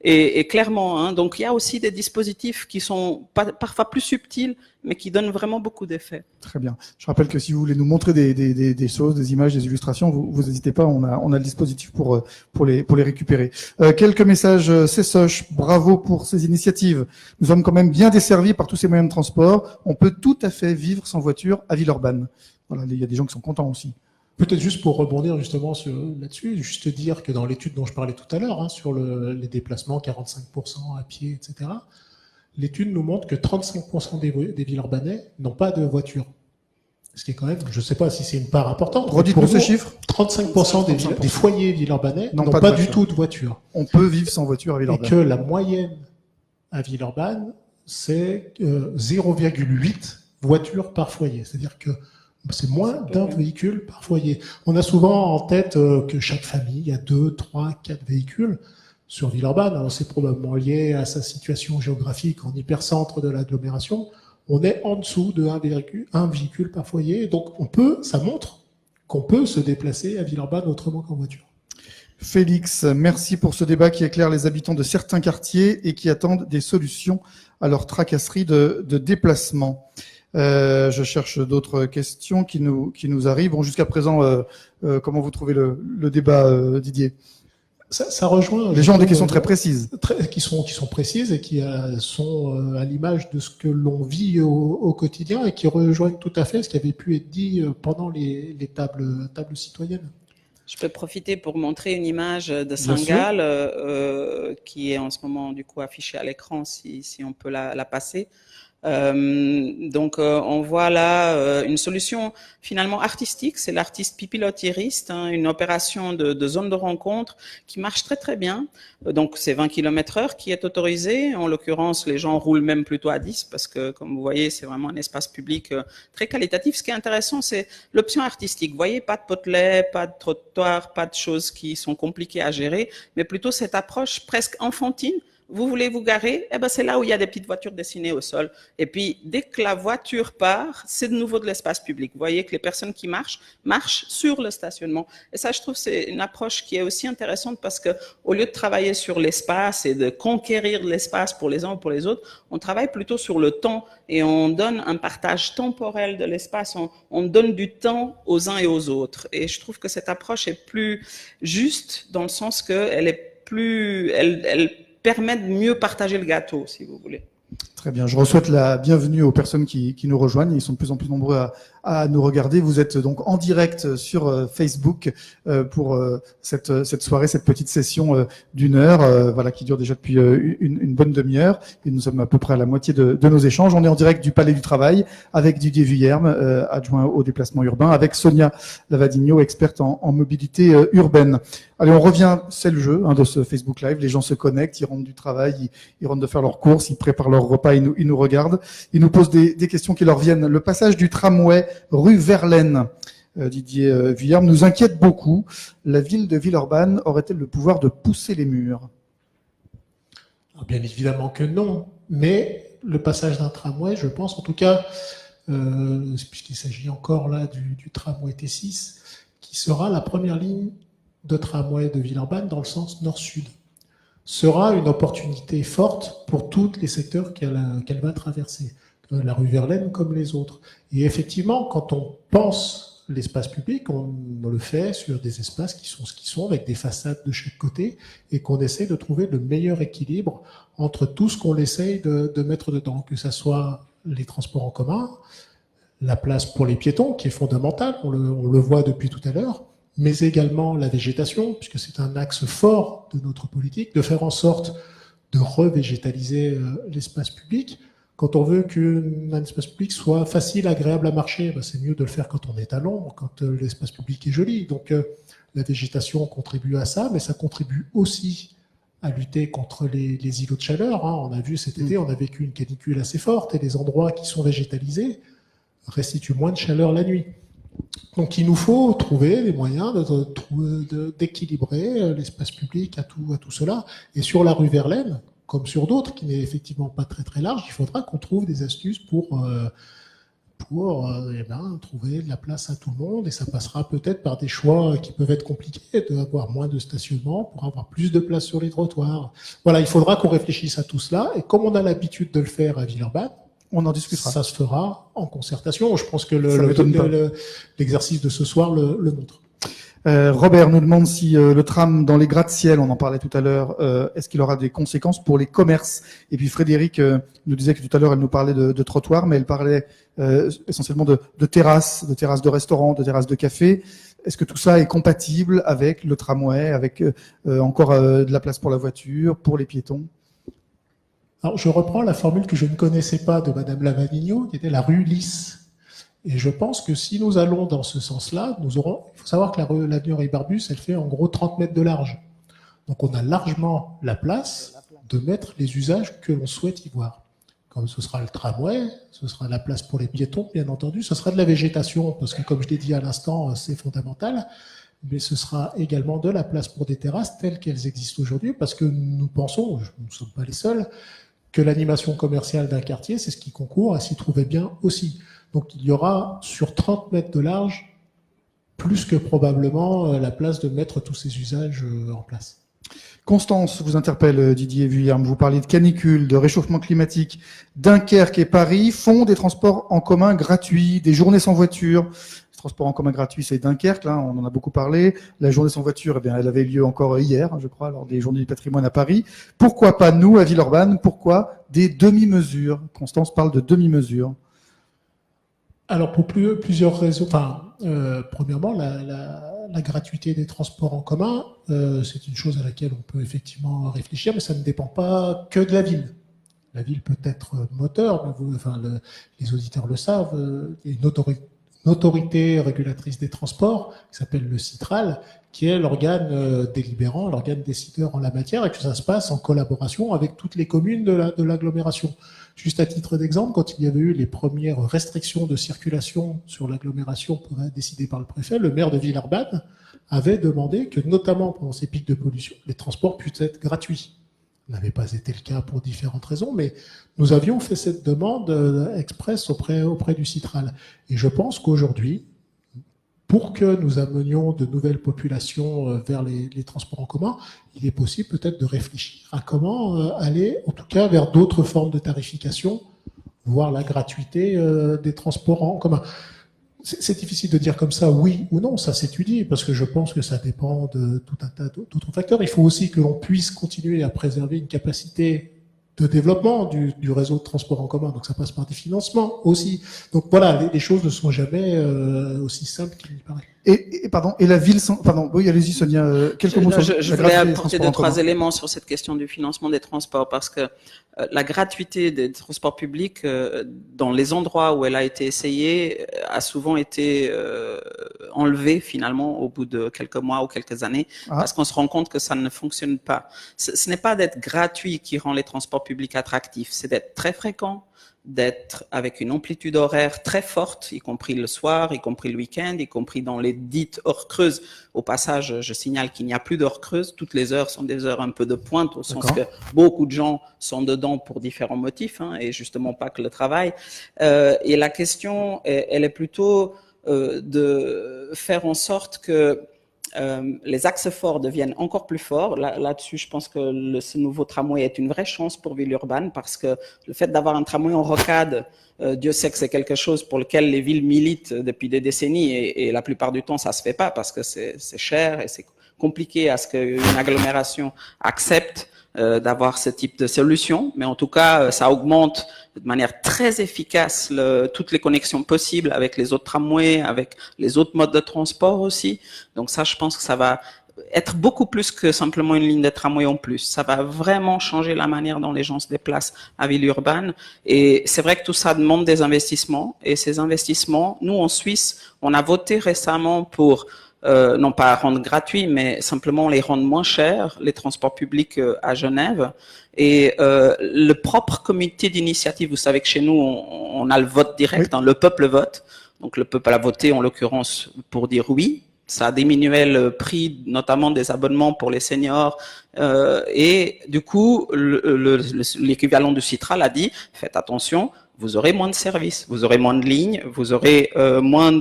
Et clairement, hein, donc il y a aussi des dispositifs qui sont parfois plus subtils, mais qui donnent vraiment beaucoup d'effets. Très bien. Je rappelle que si vous voulez nous montrer des choses, des images, des illustrations, vous n'hésitez pas. On a le dispositif pour les récupérer. Quelques messages. Cessoche, bravo pour ces initiatives. Nous sommes quand même bien desservis par tous ces moyens de transport. On peut tout à fait vivre sans voiture à Villeurbanne. Voilà, il y a des gens qui sont contents aussi. Peut-être juste pour rebondir justement là-dessus, juste dire que dans l'étude dont je parlais tout à l'heure, hein, sur les déplacements, 45% à pied, etc., l'étude nous montre que 35% des Villeurbanais n'ont pas de voiture. Ce qui est quand même, je ne sais pas si c'est une part importante. Redites-nous ce chiffre. 35% des foyers Villeurbanais n'ont pas du tout de voiture. On peut vivre sans voiture à Villeurbanne. Et que la moyenne à Villeurbanne, c'est 0,8 voitures par foyer. C'est-à-dire que c'est moins d'un véhicule par foyer. On a souvent en tête que chaque famille a 2, 3, 4 véhicules. Sur Villeurbanne, alors c'est probablement lié à sa situation géographique en hypercentre de l'agglomération. On est en dessous de 1 véhicule par foyer. Donc ça montre qu'on peut se déplacer à Villeurbanne autrement qu'en voiture. Félix, merci pour ce débat qui éclaire les habitants de certains quartiers et qui attendent des solutions à leur tracasserie de déplacement. Je cherche d'autres questions qui nous arrivent. Bon, jusqu'à présent, comment vous trouvez le débat, Didier? Ça rejoint. Les gens ont des questions très précises. Qui sont précises et qui sont à l'image de ce que l'on vit au quotidien et qui rejoignent tout à fait ce qui avait pu être dit pendant les tables citoyennes. Je peux profiter pour montrer une image de Saint-Gall qui est en ce moment du coup affichée à l'écran si on peut la passer. On voit là une solution finalement artistique, c'est l'artiste pipilotiriste, hein, une opération de zone de rencontre qui marche très très bien. Donc c'est 20 km/h qui est autorisé. En l'occurrence, les gens roulent même plutôt à 10 parce que, comme vous voyez, c'est vraiment un espace public très qualitatif. Ce qui est intéressant, c'est l'option artistique. Vous voyez, pas de potelet, pas de trottoir, pas de choses qui sont compliquées à gérer, mais plutôt cette approche presque enfantine. Vous voulez vous garer, eh ben c'est là où il y a des petites voitures dessinées au sol. Et puis, dès que la voiture part, c'est de nouveau de l'espace public. Vous voyez que les personnes qui marchent sur le stationnement. Et ça, je trouve, c'est une approche qui est aussi intéressante parce que, au lieu de travailler sur l'espace et de conquérir l'espace pour les uns ou pour les autres, on travaille plutôt sur le temps et on donne un partage temporel de l'espace. On donne du temps aux uns et aux autres. Et je trouve que cette approche est plus juste dans le sens qu'elle est plus, elle permet de mieux partager le gâteau, si vous voulez. Très bien, je souhaite la bienvenue aux personnes qui nous rejoignent. Ils sont de plus en plus nombreux à nous regarder. Vous êtes donc en direct sur Facebook pour cette soirée, cette petite session d'une heure, voilà, qui dure déjà depuis une bonne demi-heure. Et nous sommes à peu près à la moitié de nos échanges. On est en direct du Palais du Travail avec Didier Vuillerme, adjoint au déplacement urbain, avec Sonia Lavadigno, experte en mobilité urbaine. Allez, on revient, c'est le jeu de ce Facebook Live. Les gens se connectent, ils rentrent du travail, ils rentrent de faire leurs courses, ils préparent leur repas, ils nous regardent, ils nous posent des questions qui leur viennent. Le passage du tramway rue Verlaine, Didier Vuillerme, nous inquiète beaucoup. La ville de Villeurbanne aurait-elle le pouvoir de pousser les murs? Bien évidemment que non, mais le passage d'un tramway, je pense en tout cas, puisqu'il s'agit encore là du tramway T6, qui sera la première ligne de tramway de Villeurbanne dans le sens nord-sud, sera une opportunité forte pour tous les secteurs qu'elle va traverser, la rue Verlaine comme les autres. Et effectivement, quand on pense l'espace public, on le fait sur des espaces qui sont ce qu'ils sont, avec des façades de chaque côté, et qu'on essaie de trouver le meilleur équilibre entre tout ce qu'on essaye de mettre dedans, que ce soit les transports en commun, la place pour les piétons, qui est fondamentale, on le voit depuis tout à l'heure, mais également la végétation, puisque c'est un axe fort de notre politique, de faire en sorte de revégétaliser l'espace public. Quand on veut qu'un espace public soit facile, agréable à marcher, c'est mieux de le faire quand on est à l'ombre, quand l'espace public est joli. Donc la végétation contribue à ça, mais ça contribue aussi à lutter contre les îlots de chaleur. On a vu cet été, on a vécu une canicule assez forte, et les endroits qui sont végétalisés restituent moins de chaleur la nuit. Donc il nous faut trouver les moyens d'équilibrer l'espace public à tout cela. Et sur la rue Verlaine, comme sur d'autres, qui n'est effectivement pas très très large, il faudra qu'on trouve des astuces pour trouver de la place à tout le monde. Et ça passera peut-être par des choix qui peuvent être compliqués, d'avoir moins de stationnement pour avoir plus de place sur les trottoirs. Voilà, il faudra qu'on réfléchisse à tout cela. Et comme on a l'habitude de le faire à Villeurbanne, on en discutera. Ça se fera en concertation. Je pense que l'exercice de ce soir le montre. Robert nous demande si le tram dans les gratte-ciel, on en parlait tout à l'heure, est-ce qu'il aura des conséquences pour les commerces? Et puis Frédéric nous disait que tout à l'heure, elle nous parlait de trottoirs, mais elle parlait essentiellement de terrasses de restaurants, de terrasses de café. Est-ce que tout ça est compatible avec le tramway, avec encore de la place pour la voiture, pour les piétons? Alors, je reprends la formule que je ne connaissais pas de Madame Lavadigno, qui était la rue lisse. Et je pense que si nous allons dans ce sens-là, il faut savoir que l'avenue Henri Barbus, elle fait en gros 30 mètres de large. Donc on a largement la place de mettre les usages que l'on souhaite y voir. Comme ce sera le tramway, ce sera la place pour les piétons, bien entendu, ce sera de la végétation, parce que comme je l'ai dit à l'instant, c'est fondamental, mais ce sera également de la place pour des terrasses telles qu'elles existent aujourd'hui, parce que nous pensons, nous ne sommes pas les seuls, que l'animation commerciale d'un quartier, c'est ce qui concourt à s'y trouver bien aussi. Donc il y aura sur 30 mètres de large, plus que probablement la place de mettre tous ces usages en place. Constance vous interpelle, Didier Vuillerme. Vous parlez de canicule, de réchauffement climatique. Dunkerque et Paris font des transports en commun gratuits, des journées sans voiture. Les transports en commun gratuits, c'est Dunkerque, là, on en a beaucoup parlé. La journée sans voiture, eh bien, elle avait lieu encore hier, je crois, lors des journées du patrimoine à Paris. Pourquoi pas nous, à Villeurbanne? Pourquoi des demi-mesures? Constance parle de demi-mesures. Alors, pour plusieurs raisons. Premièrement, la gratuité des transports en commun, c'est une chose à laquelle on peut effectivement réfléchir, mais ça ne dépend pas que de la ville. La ville peut être moteur, mais les auditeurs le savent, il y a une autorité régulatrice des transports qui s'appelle le CITRAL, qui est l'organe délibérant, l'organe décideur en la matière, et que ça se passe en collaboration avec toutes les communes de l'agglomération. Juste à titre d'exemple, quand il y avait eu les premières restrictions de circulation sur l'agglomération décidées par le préfet, le maire de Villeurbanne avait demandé que, notamment pendant ces pics de pollution, les transports puissent être gratuits. Ça n'avait pas été le cas pour différentes raisons, mais nous avions fait cette demande express auprès du CITRAL. Et je pense qu'aujourd'hui, pour que nous amenions de nouvelles populations vers les transports en commun, il est possible peut-être de réfléchir à comment aller, en tout cas, vers d'autres formes de tarification, voire la gratuité des transports en commun. C'est difficile de dire comme ça oui ou non, ça s'étudie, parce que je pense que ça dépend de tout un tas d'autres facteurs. Il faut aussi que l'on puisse continuer à préserver une capacité de développement du réseau de transport en commun, donc ça passe par des financements aussi. Donc voilà, les choses ne sont jamais aussi simples qu'il y paraît. Et la ville, oui, allez-y Sonia, quelques mots sur je voulais apporter 2-3 éléments sur cette question du financement des transports, parce que la gratuité des transports publics, dans les endroits où elle a été essayée, a souvent été enlevée finalement au bout de quelques mois ou quelques années, parce qu'on se rend compte que ça ne fonctionne pas. Ce n'est pas d'être gratuit qui rend les transports publics attractifs, c'est d'être très fréquent, d'être avec une amplitude horaire très forte, y compris le soir, y compris le week-end, y compris dans les dites heures creuses. Au passage, je signale qu'il n'y a plus d'heures creuses. Toutes les heures sont des heures un peu de pointe, au sens que beaucoup de gens sont dedans pour différents motifs, et justement pas que le travail. Et la question, elle est plutôt de faire en sorte que les axes forts deviennent encore plus forts. Là-dessus, je pense que ce nouveau tramway est une vraie chance pour Villeurbanne, parce que le fait d'avoir un tramway en rocade, Dieu sait que c'est quelque chose pour lequel les villes militent depuis des décennies, et la plupart du temps, ça se fait pas parce que c'est cher et c'est compliqué à ce qu'une agglomération accepte d'avoir ce type de solution. Mais en tout cas, ça augmente de manière très efficace toutes les connexions possibles avec les autres tramways, avec les autres modes de transport aussi. Donc ça, je pense que ça va être beaucoup plus que simplement une ligne de tramway en plus. Ça va vraiment changer la manière dont les gens se déplacent à Villeurbanne. Et c'est vrai que tout ça demande des investissements. Et ces investissements, nous en Suisse, on a voté récemment pour non pas rendre gratuit, mais simplement les rendre moins chers, les transports publics à Genève. Et le propre comité d'initiative, vous savez que chez nous, on a le vote direct, le peuple vote. Donc le peuple a voté en l'occurrence pour dire oui. Ça a diminué le prix, notamment des abonnements pour les seniors. Et du coup, l'équivalent du CITRAL a dit, faites attention, vous aurez moins de services, vous aurez moins de lignes, vous aurez moins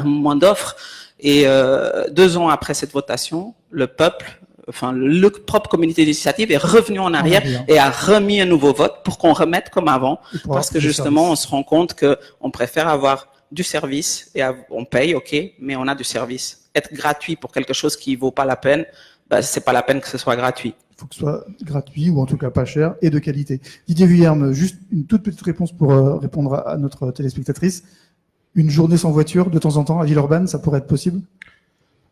moins d'offres. Et 2 ans après cette votation, le propre comité d'initiative est revenu en arrière et a remis un nouveau vote pour qu'on remette comme avant, parce que justement, on se rend compte qu'on préfère avoir du service et on paye, ok, mais on a du service. Être gratuit pour quelque chose qui vaut pas la peine, c'est pas la peine que ce soit gratuit. Il faut que ce soit gratuit, ou en tout cas pas cher, et de qualité. Didier Vuillerme, juste une toute petite réponse pour répondre à notre téléspectatrice. Une journée sans voiture, de temps en temps, à Villeurbanne, ça pourrait être possible?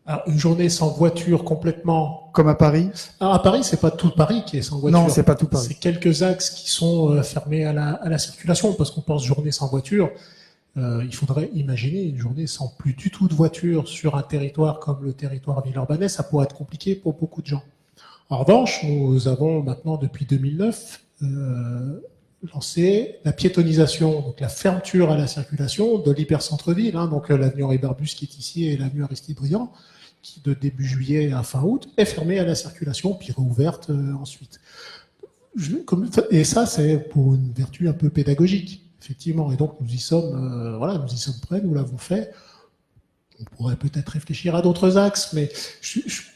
Alors, une journée sans voiture complètement... Comme à Paris? Alors, à Paris, c'est pas tout Paris qui est sans voiture. Non, c'est pas tout Paris. C'est quelques axes qui sont fermés à la circulation, parce qu'on pense journée sans voiture. Il faudrait imaginer une journée sans plus du tout de voiture sur un territoire comme le territoire villeurbanais. Ça pourrait être compliqué pour beaucoup de gens. En revanche, nous avons maintenant, depuis 2009, lancé la piétonisation, donc la fermeture à la circulation de l'hypercentre-ville, donc l'avenue Henri Barbus qui est ici et l'avenue Aristide Briand, qui de début juillet à fin août est fermée à la circulation, puis réouverte ensuite. Et ça, c'est pour une vertu un peu pédagogique, effectivement. Et donc nous y sommes, nous y sommes prêts, nous l'avons fait. On pourrait peut-être réfléchir à d'autres axes, mais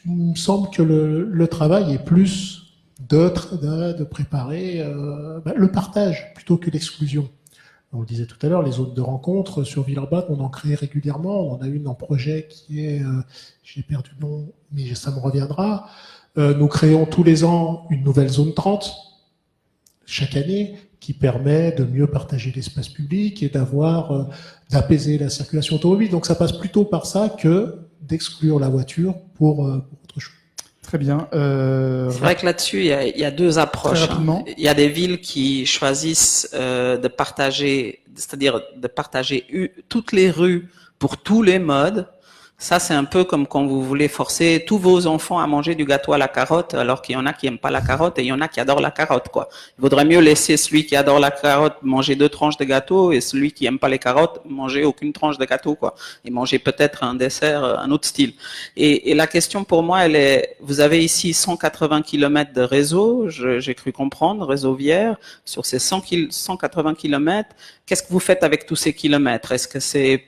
il me semble que le travail est plus de préparer le partage plutôt que l'exclusion. On le disait tout à l'heure, les zones de rencontre sur Villeurbanne, on en crée régulièrement. On a une en projet qui est, j'ai perdu le nom, mais ça me reviendra. Nous créons tous les ans une nouvelle zone 30, chaque année, qui permet de mieux partager l'espace public et d'apaiser la circulation automobile. Donc ça passe plutôt par ça que d'exclure la voiture pour autre chose. Très bien. C'est vrai que là-dessus, il y a deux approches. Très rapidement. Il y a des villes qui choisissent de partager, c'est-à-dire de partager toutes les rues pour tous les modes. Ça, c'est un peu comme quand vous voulez forcer tous vos enfants à manger du gâteau à la carotte, alors qu'il y en a qui aiment pas la carotte et il y en a qui adorent la carotte, quoi. Il vaudrait mieux laisser celui qui adore la carotte manger 2 tranches de gâteau et celui qui aime pas les carottes manger aucune tranche de gâteau, quoi. Et manger peut-être un dessert, un autre style. Et la question pour moi, elle est, vous avez ici 180 km de réseau, j'ai cru comprendre, réseau Vière. Sur ces 180 km, qu'est-ce que vous faites avec tous ces kilomètres? Est-ce que c'est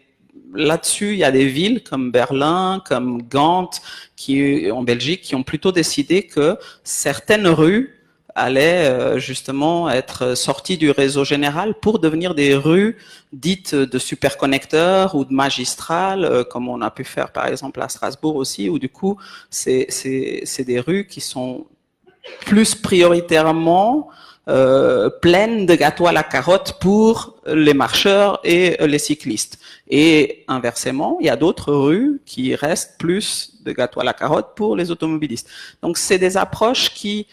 là-dessus, il y a des villes comme Berlin, comme Gand, en Belgique, qui ont plutôt décidé que certaines rues allaient justement être sorties du réseau général pour devenir des rues dites de superconnecteurs ou de magistrales, comme on a pu faire par exemple à Strasbourg aussi, où du coup, c'est des rues qui sont plus prioritairement pleine de gâteaux à la carotte pour les marcheurs et les cyclistes. Et inversement, il y a d'autres rues qui restent plus de gâteaux à la carotte pour les automobilistes. Donc, c'est des approches qui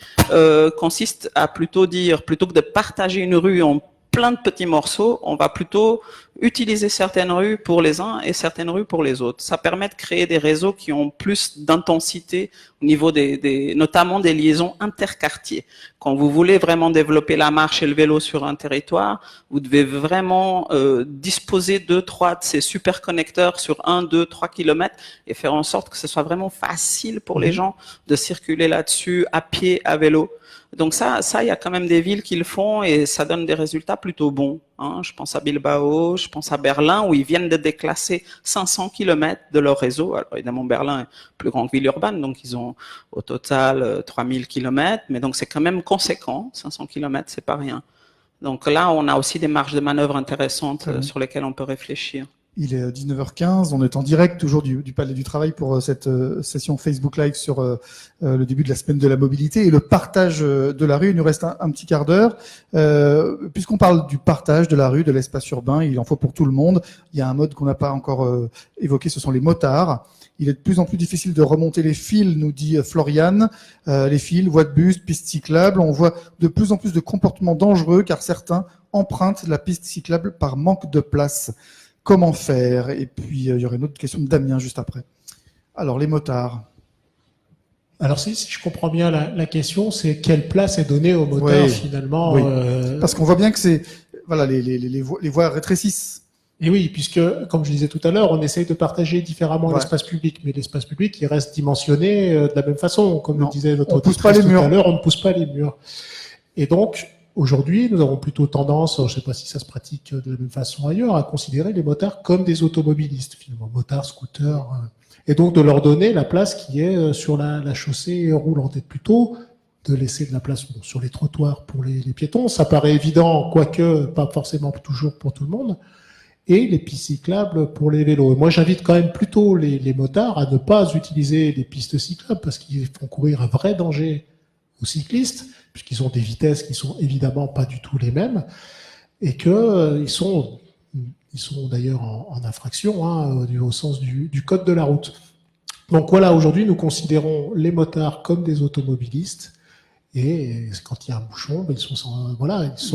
consistent à plutôt dire, plutôt que de partager une rue en plein de petits morceaux, on va plutôt utiliser certaines rues pour les uns et certaines rues pour les autres. Ça permet de créer des réseaux qui ont plus d'intensité au niveau notamment des liaisons interquartiers. Quand vous voulez vraiment développer la marche et le vélo sur un territoire, vous devez vraiment disposer de 3 de ces super connecteurs sur 1, 2, 3 kilomètres et faire en sorte que ce soit vraiment facile pour les gens de circuler là-dessus à pied, à vélo. Donc ça, il y a quand même des villes qui le font et ça donne des résultats plutôt bons. Hein. Je pense à Bilbao, je pense à Berlin où ils viennent de déclasser 500 km de leur réseau. Alors évidemment, Berlin est plus grande ville urbaine, donc ils ont au total 3000 km, mais donc c'est quand même conséquent. 500 km, c'est pas rien. Donc là, on a aussi des marges de manœuvre intéressantes sur lesquelles on peut réfléchir. Il est 19h15, on est en direct toujours du Palais du Travail pour cette session Facebook Live sur le début de la semaine de la mobilité et le partage de la rue. Il nous reste un petit quart d'heure. Puisqu'on parle du partage de la rue, de l'espace urbain, il en faut pour tout le monde. Il y a un mode qu'on n'a pas encore évoqué, ce sont les motards. Il est de plus en plus difficile de remonter les fils, nous dit Floriane. Les fils, voies de bus, pistes cyclables. On voit de plus en plus de comportements dangereux car certains empruntent la piste cyclable par manque de place. Comment faire? Et puis, il y aurait une autre question de Damien juste après. Alors, les motards. Alors, si je comprends bien la question, c'est quelle place est donnée aux motards finalement Oui. Parce qu'on voit bien que c'est voilà les voies rétrécissent. Et oui, puisque, comme je disais tout à l'heure, on essaye de partager différemment l'espace public, mais l'espace public, il reste dimensionné de la même façon. Comme le disait notre auditrice tout à l'heure, on ne pousse pas les murs. Et donc, aujourd'hui, nous avons plutôt tendance, je ne sais pas si ça se pratique de la même façon ailleurs, à considérer les motards comme des automobilistes, finalement, motards, scooters, et donc de leur donner la place qui est sur la chaussée roulante, et plutôt de laisser de la place sur les trottoirs pour les piétons. Ça paraît évident, quoique pas forcément toujours pour tout le monde, et les pistes cyclables pour les vélos. Et moi, j'invite quand même plutôt les motards à ne pas utiliser les pistes cyclables parce qu'ils font courir un vrai danger aux cyclistes, puisqu'ils ont des vitesses qui sont évidemment pas du tout les mêmes, et que ils sont d'ailleurs en infraction au sens du code de la route. Donc voilà, aujourd'hui, nous considérons les motards comme des automobilistes, et quand il y a un bouchon, ils sont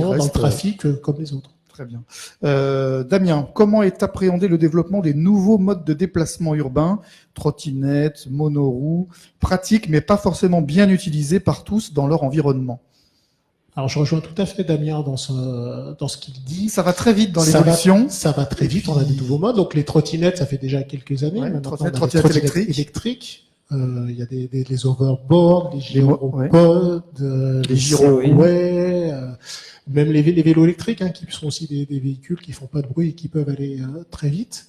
dans le trafic comme les autres. Très bien. Damien, comment est appréhendé le développement des nouveaux modes de déplacement urbain, trottinettes, monoroues, pratiques mais pas forcément bien utilisés par tous dans leur environnement? Alors je rejoins tout à fait Damien dans ce qu'il dit. Ça va très vite dans l'évolution. Ça va très vite, on a des nouveaux modes. Donc les trottinettes, ça fait déjà quelques années. Trottinettes électriques. Il y a les overboards, les gyropods, les gyroways, même les vélos électriques, qui sont aussi des véhicules qui font pas de bruit et qui peuvent aller très vite,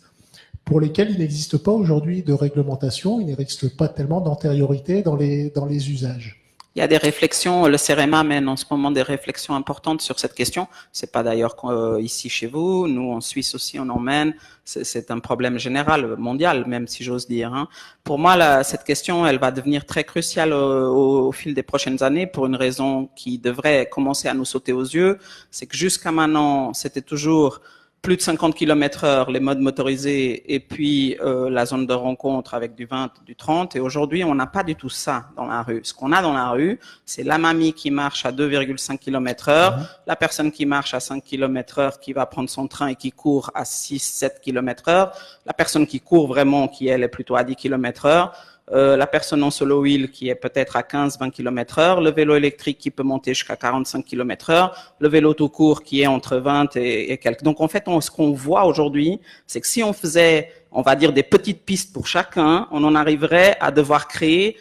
pour lesquels il n'existe pas aujourd'hui de réglementation, il n'existe pas tellement d'antériorité dans les usages. Il y a des réflexions, le CEREMA mène en ce moment des réflexions importantes sur cette question. C'est pas d'ailleurs ici chez vous, nous en Suisse aussi on en mène. C'est un problème général, mondial, même si j'ose dire. Pour moi, cette question, elle va devenir très cruciale au fil des prochaines années pour une raison qui devrait commencer à nous sauter aux yeux. C'est que jusqu'à maintenant, c'était toujours plus de 50 km/h, les modes motorisés, et puis la zone de rencontre avec du 20, du 30. Et aujourd'hui, on n'a pas du tout ça dans la rue. Ce qu'on a dans la rue, c'est la mamie qui marche à 2,5 km/h, la personne qui marche à 5 km/h, qui va prendre son train et qui court à 6-7 km/h, la personne qui court vraiment, qui elle est plutôt à 10 km/h, la personne en solo wheel qui est peut-être à 15-20 km/h, le vélo électrique qui peut monter jusqu'à 45 km/h, le vélo tout court qui est entre 20 et quelques. Donc en fait, ce qu'on voit aujourd'hui, c'est que si on faisait, on va dire, des petites pistes pour chacun, on en arriverait à devoir créer,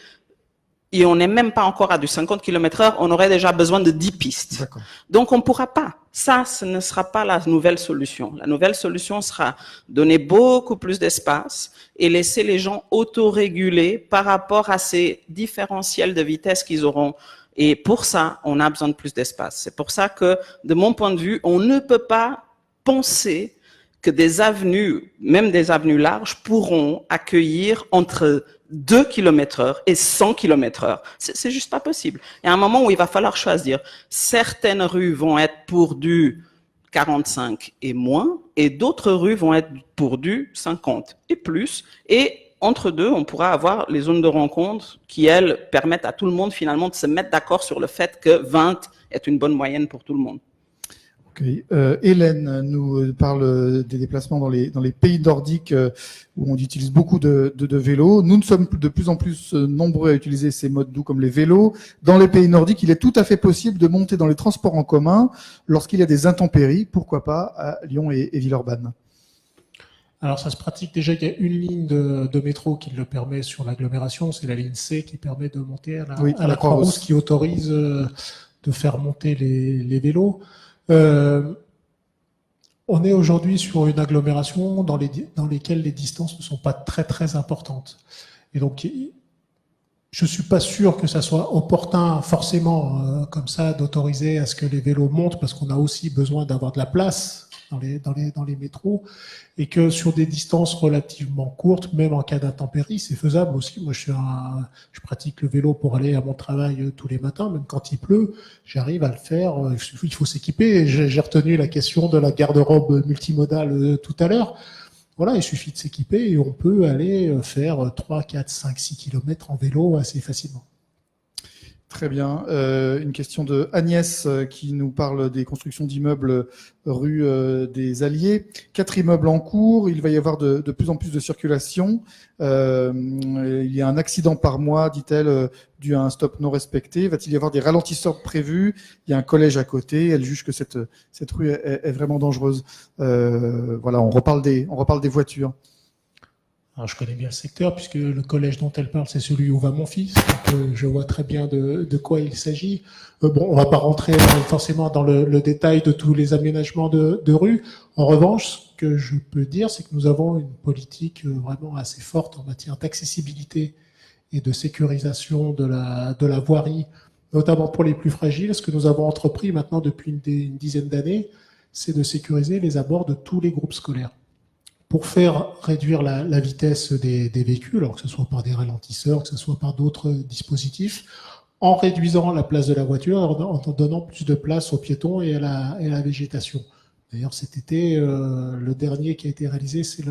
et on n'est même pas encore à du 50 km/h, on aurait déjà besoin de 10 pistes. Donc on ne pourra pas. Ça, ce ne sera pas la nouvelle solution. La nouvelle solution sera donner beaucoup plus d'espace et laisser les gens autoréguler par rapport à ces différentiels de vitesse qu'ils auront. Et pour ça, on a besoin de plus d'espace. C'est pour ça que, de mon point de vue, on ne peut pas penser que des avenues, même des avenues larges, pourront accueillir entre 2 km/h et 100 km/h. C'est juste pas possible. Il y a un moment où il va falloir choisir. Certaines rues vont être pour du 45 et moins, et d'autres rues vont être pour du 50 et plus. Et entre deux, on pourra avoir les zones de rencontre qui, elles, permettent à tout le monde finalement de se mettre d'accord sur le fait que 20 est une bonne moyenne pour tout le monde. Okay. Hélène nous parle des déplacements dans les pays nordiques où on utilise beaucoup de vélos. Nous sommes de plus en plus nombreux à utiliser ces modes doux comme les vélos. Dans les pays nordiques, il est tout à fait possible de monter dans les transports en commun lorsqu'il y a des intempéries, pourquoi pas à Lyon et Villeurbanne. Alors ça se pratique déjà, il y a une ligne de métro qui le permet sur l'agglomération, c'est la ligne C qui permet de monter à la Croix-Rousse qui autorise de faire monter les vélos. On est aujourd'hui sur une agglomération dans lesquelles les distances ne sont pas très très importantes. Et donc, je suis pas sûr que ça soit opportun forcément comme ça d'autoriser à ce que les vélos montent, parce qu'on a aussi besoin d'avoir de la place dans les métros, et que sur des distances relativement courtes, même en cas d'intempérie, c'est faisable aussi. Moi, je pratique le vélo pour aller à mon travail tous les matins, même quand il pleut, j'arrive à le faire. Il faut s'équiper. J'ai retenu la question de la garde-robe multimodale tout à l'heure. Voilà, il suffit de s'équiper et on peut aller faire 3, 4, 5, 6 kilomètres en vélo assez facilement. Très bien. Une question de Agnès qui nous parle des constructions d'immeubles rue des Alliés. 4 immeubles en cours. Il va y avoir de plus en plus de circulation. Il y a un accident par mois, dit-elle, dû à un stop non respecté. Va-t-il y avoir des ralentisseurs prévus? Il y a un collège à côté. Elle juge que cette rue est vraiment dangereuse. Voilà, on reparle des voitures. Alors, je connais bien le secteur puisque le collège dont elle parle, c'est celui où va mon fils. Donc, je vois très bien de quoi il s'agit. Bon, on va pas rentrer forcément dans le détail de tous les aménagements de rue. En revanche, ce que je peux dire, c'est que nous avons une politique vraiment assez forte en matière d'accessibilité et de sécurisation de la voirie, notamment pour les plus fragiles. Ce que nous avons entrepris maintenant depuis une dizaine d'années, c'est de sécuriser les abords de tous les groupes scolaires, pour faire réduire la vitesse des véhicules, alors que ce soit par des ralentisseurs, que ce soit par d'autres dispositifs, en réduisant la place de la voiture, en donnant plus de place aux piétons et à la végétation. D'ailleurs, cet été, le dernier qui a été réalisé, c'est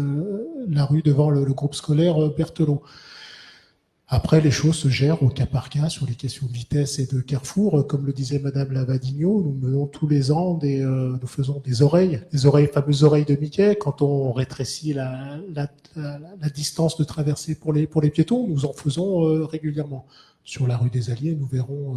la rue devant le groupe scolaire Berthelot. Après, les choses se gèrent au cas par cas sur les questions de vitesse et de carrefour. Comme le disait Madame Lavadino, nous menons tous les ans nous faisons des oreilles, les fameuses oreilles de Mickey. Quand on rétrécit la distance de traversée pour les piétons, nous en faisons régulièrement. Sur la rue des Alliés, nous verrons,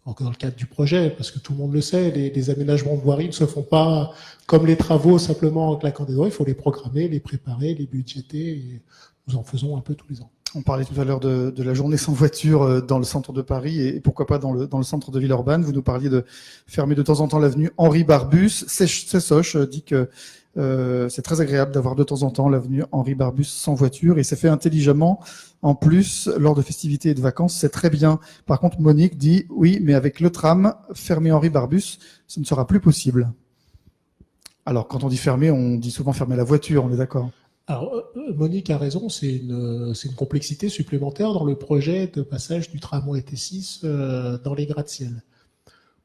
encore dans le cadre du projet, parce que tout le monde le sait, les aménagements de voirie ne se font pas comme les travaux simplement en claquant des doigts. Il faut les programmer, les préparer, les budgéter, et nous en faisons un peu tous les ans. On parlait tout à l'heure de la journée sans voiture dans le centre de Paris et pourquoi pas dans le centre de Villeurbanne. Vous nous parliez de fermer de temps en temps l'avenue Henri Barbus. Cessoche dit que c'est très agréable d'avoir de temps en temps l'avenue Henri Barbus sans voiture et c'est fait intelligemment. En plus, lors de festivités et de vacances, c'est très bien. Par contre, Monique dit oui, mais avec le tram fermé Henri Barbus, ce ne sera plus possible. Alors, quand on dit fermer, on dit souvent fermer la voiture, on est d'accord? Alors, Monique a raison, c'est une complexité supplémentaire dans le projet de passage du tramway T6 dans les gratte-ciel.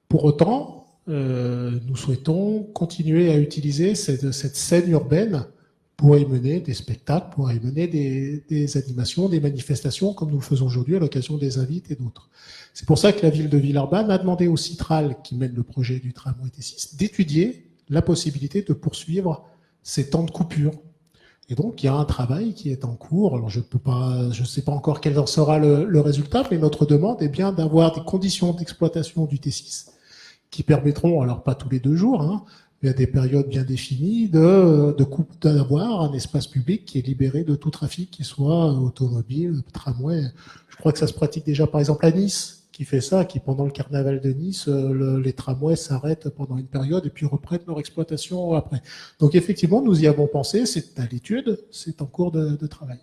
Pour autant, nous souhaitons continuer à utiliser cette scène urbaine pour y mener des spectacles, pour y mener des animations, des manifestations, comme nous le faisons aujourd'hui à l'occasion des invites et d'autres. C'est pour ça que la ville de Villeurbanne a demandé au Citral, qui mène le projet du tramway T6, d'étudier la possibilité de poursuivre ces temps de coupure. Et donc, il y a un travail qui est en cours. Alors, je ne sais pas encore quel en sera le résultat, mais notre demande est bien d'avoir des conditions d'exploitation du T6 qui permettront, alors pas tous les 2 jours, hein, mais à des périodes bien définies, d'avoir un espace public qui est libéré de tout trafic, qui soit automobile, tramway. Je crois que ça se pratique déjà, par exemple, à Nice, qui fait ça, qui pendant le carnaval de Nice, les tramways s'arrêtent pendant une période et puis reprennent leur exploitation après. Donc effectivement, nous y avons pensé, c'est à l'étude, c'est en cours de travail.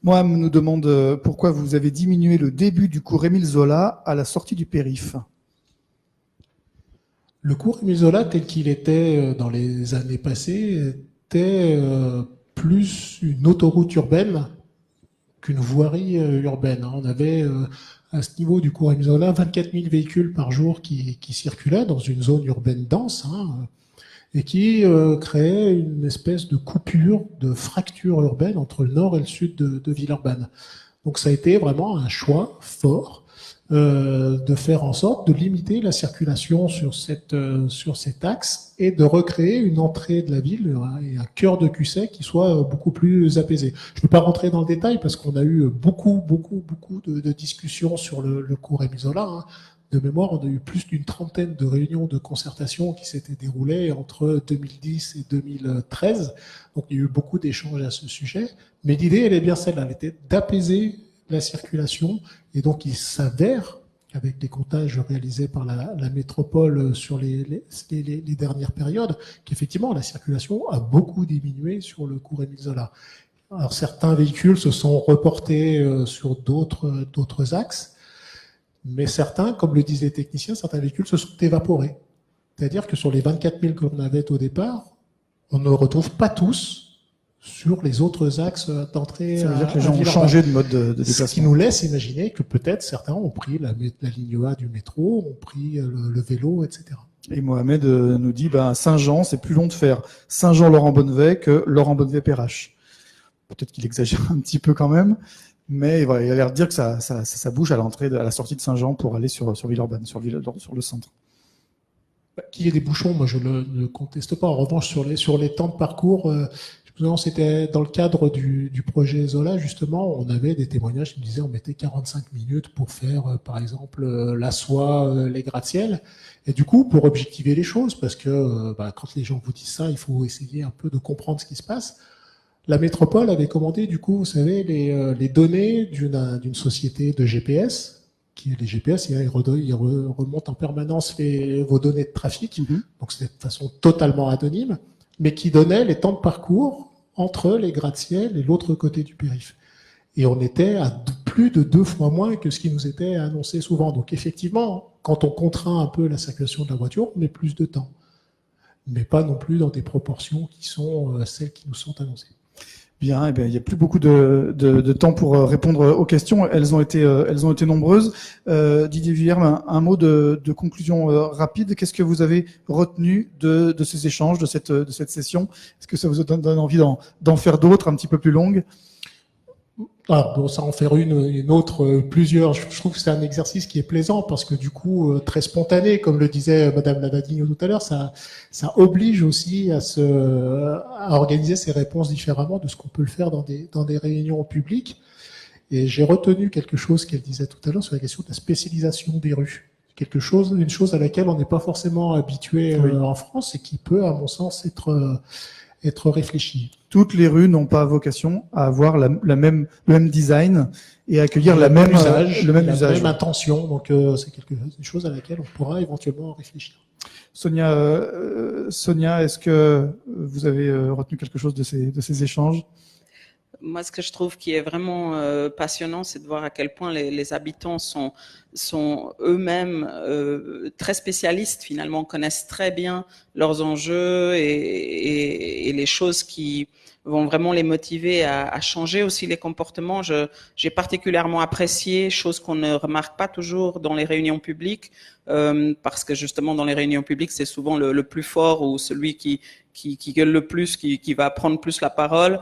Mohamed nous demande pourquoi vous avez diminué le début du cours Émile Zola à la sortie du périph'. Le cours Émile Zola, tel qu'il était dans les années passées, était plus une autoroute urbaine qu'une voirie urbaine. On avait à ce niveau du cours Émile Zola 24 000 véhicules par jour qui circulaient dans une zone urbaine dense, et qui créait une espèce de coupure, de fracture urbaine entre le nord et le sud de Villeurbanne. Donc ça a été vraiment un choix fort de faire en sorte de limiter la circulation sur cet axe et de recréer une entrée de la ville et un cœur de QC qui soit beaucoup plus apaisé. Je ne peux pas rentrer dans le détail parce qu'on a eu beaucoup de discussions sur le cours Émile Zola. De mémoire, on a eu plus d'une trentaine de réunions de concertation qui s'étaient déroulées entre 2010 et 2013. Donc il y a eu beaucoup d'échanges à ce sujet. Mais l'idée, elle est bien celle-là, elle était d'apaiser la circulation, et donc il s'avère, avec les comptages réalisés par la métropole sur les dernières périodes, qu'effectivement la circulation a beaucoup diminué sur le cours Émile Zola. Alors certains véhicules se sont reportés sur d'autres axes, mais certains, comme le disent les techniciens, certains véhicules se sont évaporés. C'est-à-dire que sur les 24 000 qu'on avait au départ, on ne retrouve pas tous sur les autres axes d'entrée. Ça veut dire que les gens ont changé de mode de déplacement. Ce qui nous laisse imaginer que peut-être certains ont pris la ligne A du métro, ont pris le vélo, etc. Et Mohamed nous dit, Saint-Jean, c'est plus long de faire Saint-Jean-Laurent-Bonnevet que Laurent-Bonnevet-Perrache. Peut-être qu'il exagère un petit peu quand même, mais voilà, il a l'air de dire que ça bouge à la sortie de Saint-Jean pour aller sur Villeurbanne, sur le centre. Qu'il y ait des bouchons, moi je ne conteste pas. En revanche, sur les temps de parcours, c'était dans le cadre du projet Zola, justement, on avait des témoignages qui me disaient on mettait 45 minutes pour faire, par exemple, la soie, les gratte-ciel. Et du coup, pour objectiver les choses, parce que quand les gens vous disent ça, il faut essayer un peu de comprendre ce qui se passe. La métropole avait commandé, du coup, vous savez, les données d'une société de GPS. Les GPS, ils remontent en permanence vos données de trafic. Donc c'est de façon totalement anonyme, mais qui donnait les temps de parcours entre les gratte-ciel et l'autre côté du périph'. Et on était à plus de 2 fois moins que ce qui nous était annoncé souvent. Donc effectivement, quand on contraint un peu la circulation de la voiture, on met plus de temps. Mais pas non plus dans des proportions qui sont celles qui nous sont annoncées. Bien, il n'y a plus beaucoup de temps pour répondre aux questions. Elles ont été nombreuses. Didier Vuillerme, un mot de conclusion rapide. Qu'est-ce que vous avez retenu de ces échanges, de cette session? Est-ce que ça vous donne envie d'en faire d'autres, un petit peu plus longues? Ça en faire une autre, plusieurs. Je trouve que c'est un exercice qui est plaisant parce que du coup, très spontané, comme le disait Madame Lavadigne tout à l'heure, ça oblige aussi à organiser ses réponses différemment de ce qu'on peut le faire dans des réunions publiques. Et j'ai retenu quelque chose qu'elle disait tout à l'heure sur la question de la spécialisation des rues. Une chose à laquelle on n'est pas forcément habitué en France et qui peut, à mon sens, être réfléchi. Toutes les rues n'ont pas vocation à avoir le même design et à accueillir le même usage. La même intention. Donc, c'est une chose à laquelle on pourra éventuellement réfléchir. Sonia, est-ce que vous avez retenu quelque chose de ces échanges? Moi, ce que je trouve qui est vraiment passionnant, c'est de voir à quel point les habitants sont eux-mêmes très spécialistes, finalement, connaissent très bien leurs enjeux et les choses qui vont vraiment les motiver à changer aussi les comportements. J'ai particulièrement apprécié, chose qu'on ne remarque pas toujours dans les réunions publiques, parce que justement dans les réunions publiques, c'est souvent le plus fort ou celui qui gueule le plus, qui va prendre plus la parole,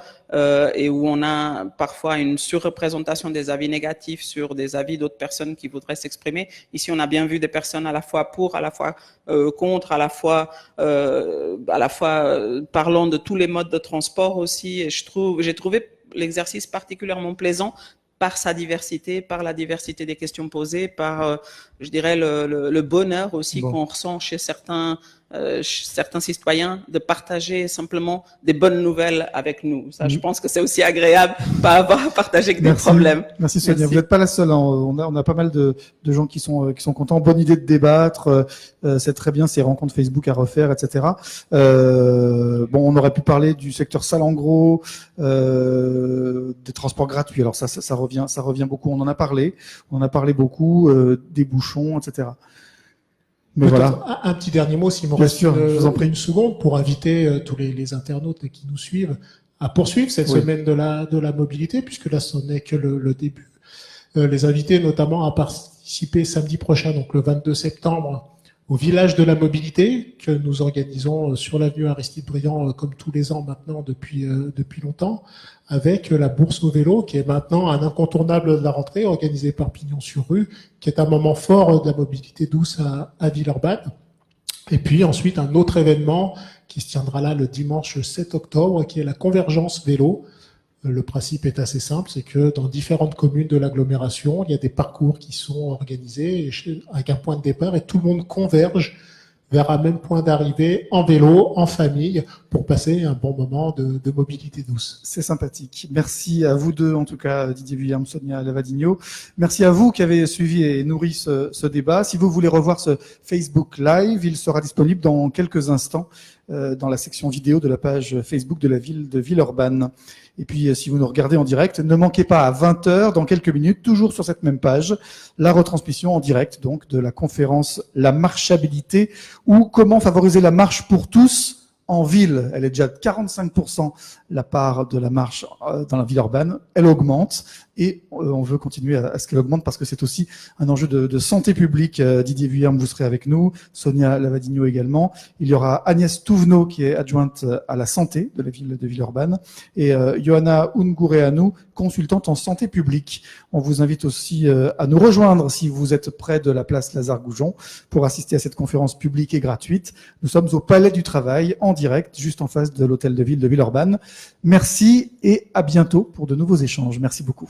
et où on a parfois une surreprésentation des avis négatifs sur des avis d'autres personnes qui voudraient s'exprimer. Ici, on a bien vu des personnes à la fois pour, à la fois contre, à la fois parlant de tous les modes de transport aussi. Et j'ai trouvé l'exercice particulièrement plaisant par sa diversité, par la diversité des questions posées, par, je dirais, le bonheur aussi qu'on ressent chez certains citoyens de partager simplement des bonnes nouvelles avec nous. Ça, je pense que c'est aussi agréable, pas avoir à partager que des problèmes. Merci Sonia. Vous n'êtes pas la seule. Hein. On a pas mal de gens qui sont contents. Bonne idée de débattre. C'est très bien ces rencontres Facebook à refaire, etc. On aurait pu parler du secteur salle en gros, des transports gratuits. Alors ça revient beaucoup. On en a parlé. On en a parlé beaucoup des bouchons, etc. Mais voilà. Un petit dernier mot, s'il me reste une seconde, pour inviter tous les internautes qui nous suivent à poursuivre cette semaine de la mobilité, puisque là, ce n'est que le début. Les inviter notamment à participer samedi prochain, donc le 22 septembre, au village de la mobilité que nous organisons sur l'avenue Aristide Briand, comme tous les ans maintenant depuis longtemps, avec la bourse au vélo, qui est maintenant un incontournable de la rentrée, organisée par Pignon sur Rue, qui est un moment fort de la mobilité douce à Villeurbanne. Et puis ensuite, un autre événement qui se tiendra là le dimanche 7 octobre, qui est la convergence vélo. Le principe est assez simple, c'est que dans différentes communes de l'agglomération, il y a des parcours qui sont organisés avec un point de départ et tout le monde converge vers un même point d'arrivée en vélo, en famille, pour passer un bon moment de mobilité douce. C'est sympathique. Merci à vous deux, en tout cas, Didier Vuillerme, Sonia Lavadino. Merci à vous qui avez suivi et nourri ce débat. Si vous voulez revoir ce Facebook Live, il sera disponible dans quelques instants dans la section vidéo de la page Facebook de la ville de Villeurbanne. Et puis, si vous nous regardez en direct, ne manquez pas à 20h, dans quelques minutes, toujours sur cette même page, la retransmission en direct, donc, de la conférence La marchabilité, ou comment favoriser la marche pour tous en ville. Elle est déjà de 45%, la part de la marche dans la ville urbaine. Elle augmente et on veut continuer à ce qu'elle augmente parce que c'est aussi un enjeu de santé publique. Didier Vuillerme, vous serez avec nous, Sonia Lavadino également. Il y aura Agnès Touvenot qui est adjointe à la santé de la ville de Villeurbanne et Johanna Ungureanu, consultante en santé publique. On vous invite aussi à nous rejoindre si vous êtes près de la place Lazare-Goujon pour assister à cette conférence publique et gratuite. Nous sommes au Palais du Travail en direct, juste en face de l'hôtel de ville de Villeurbanne. Merci et à bientôt pour de nouveaux échanges. Merci beaucoup.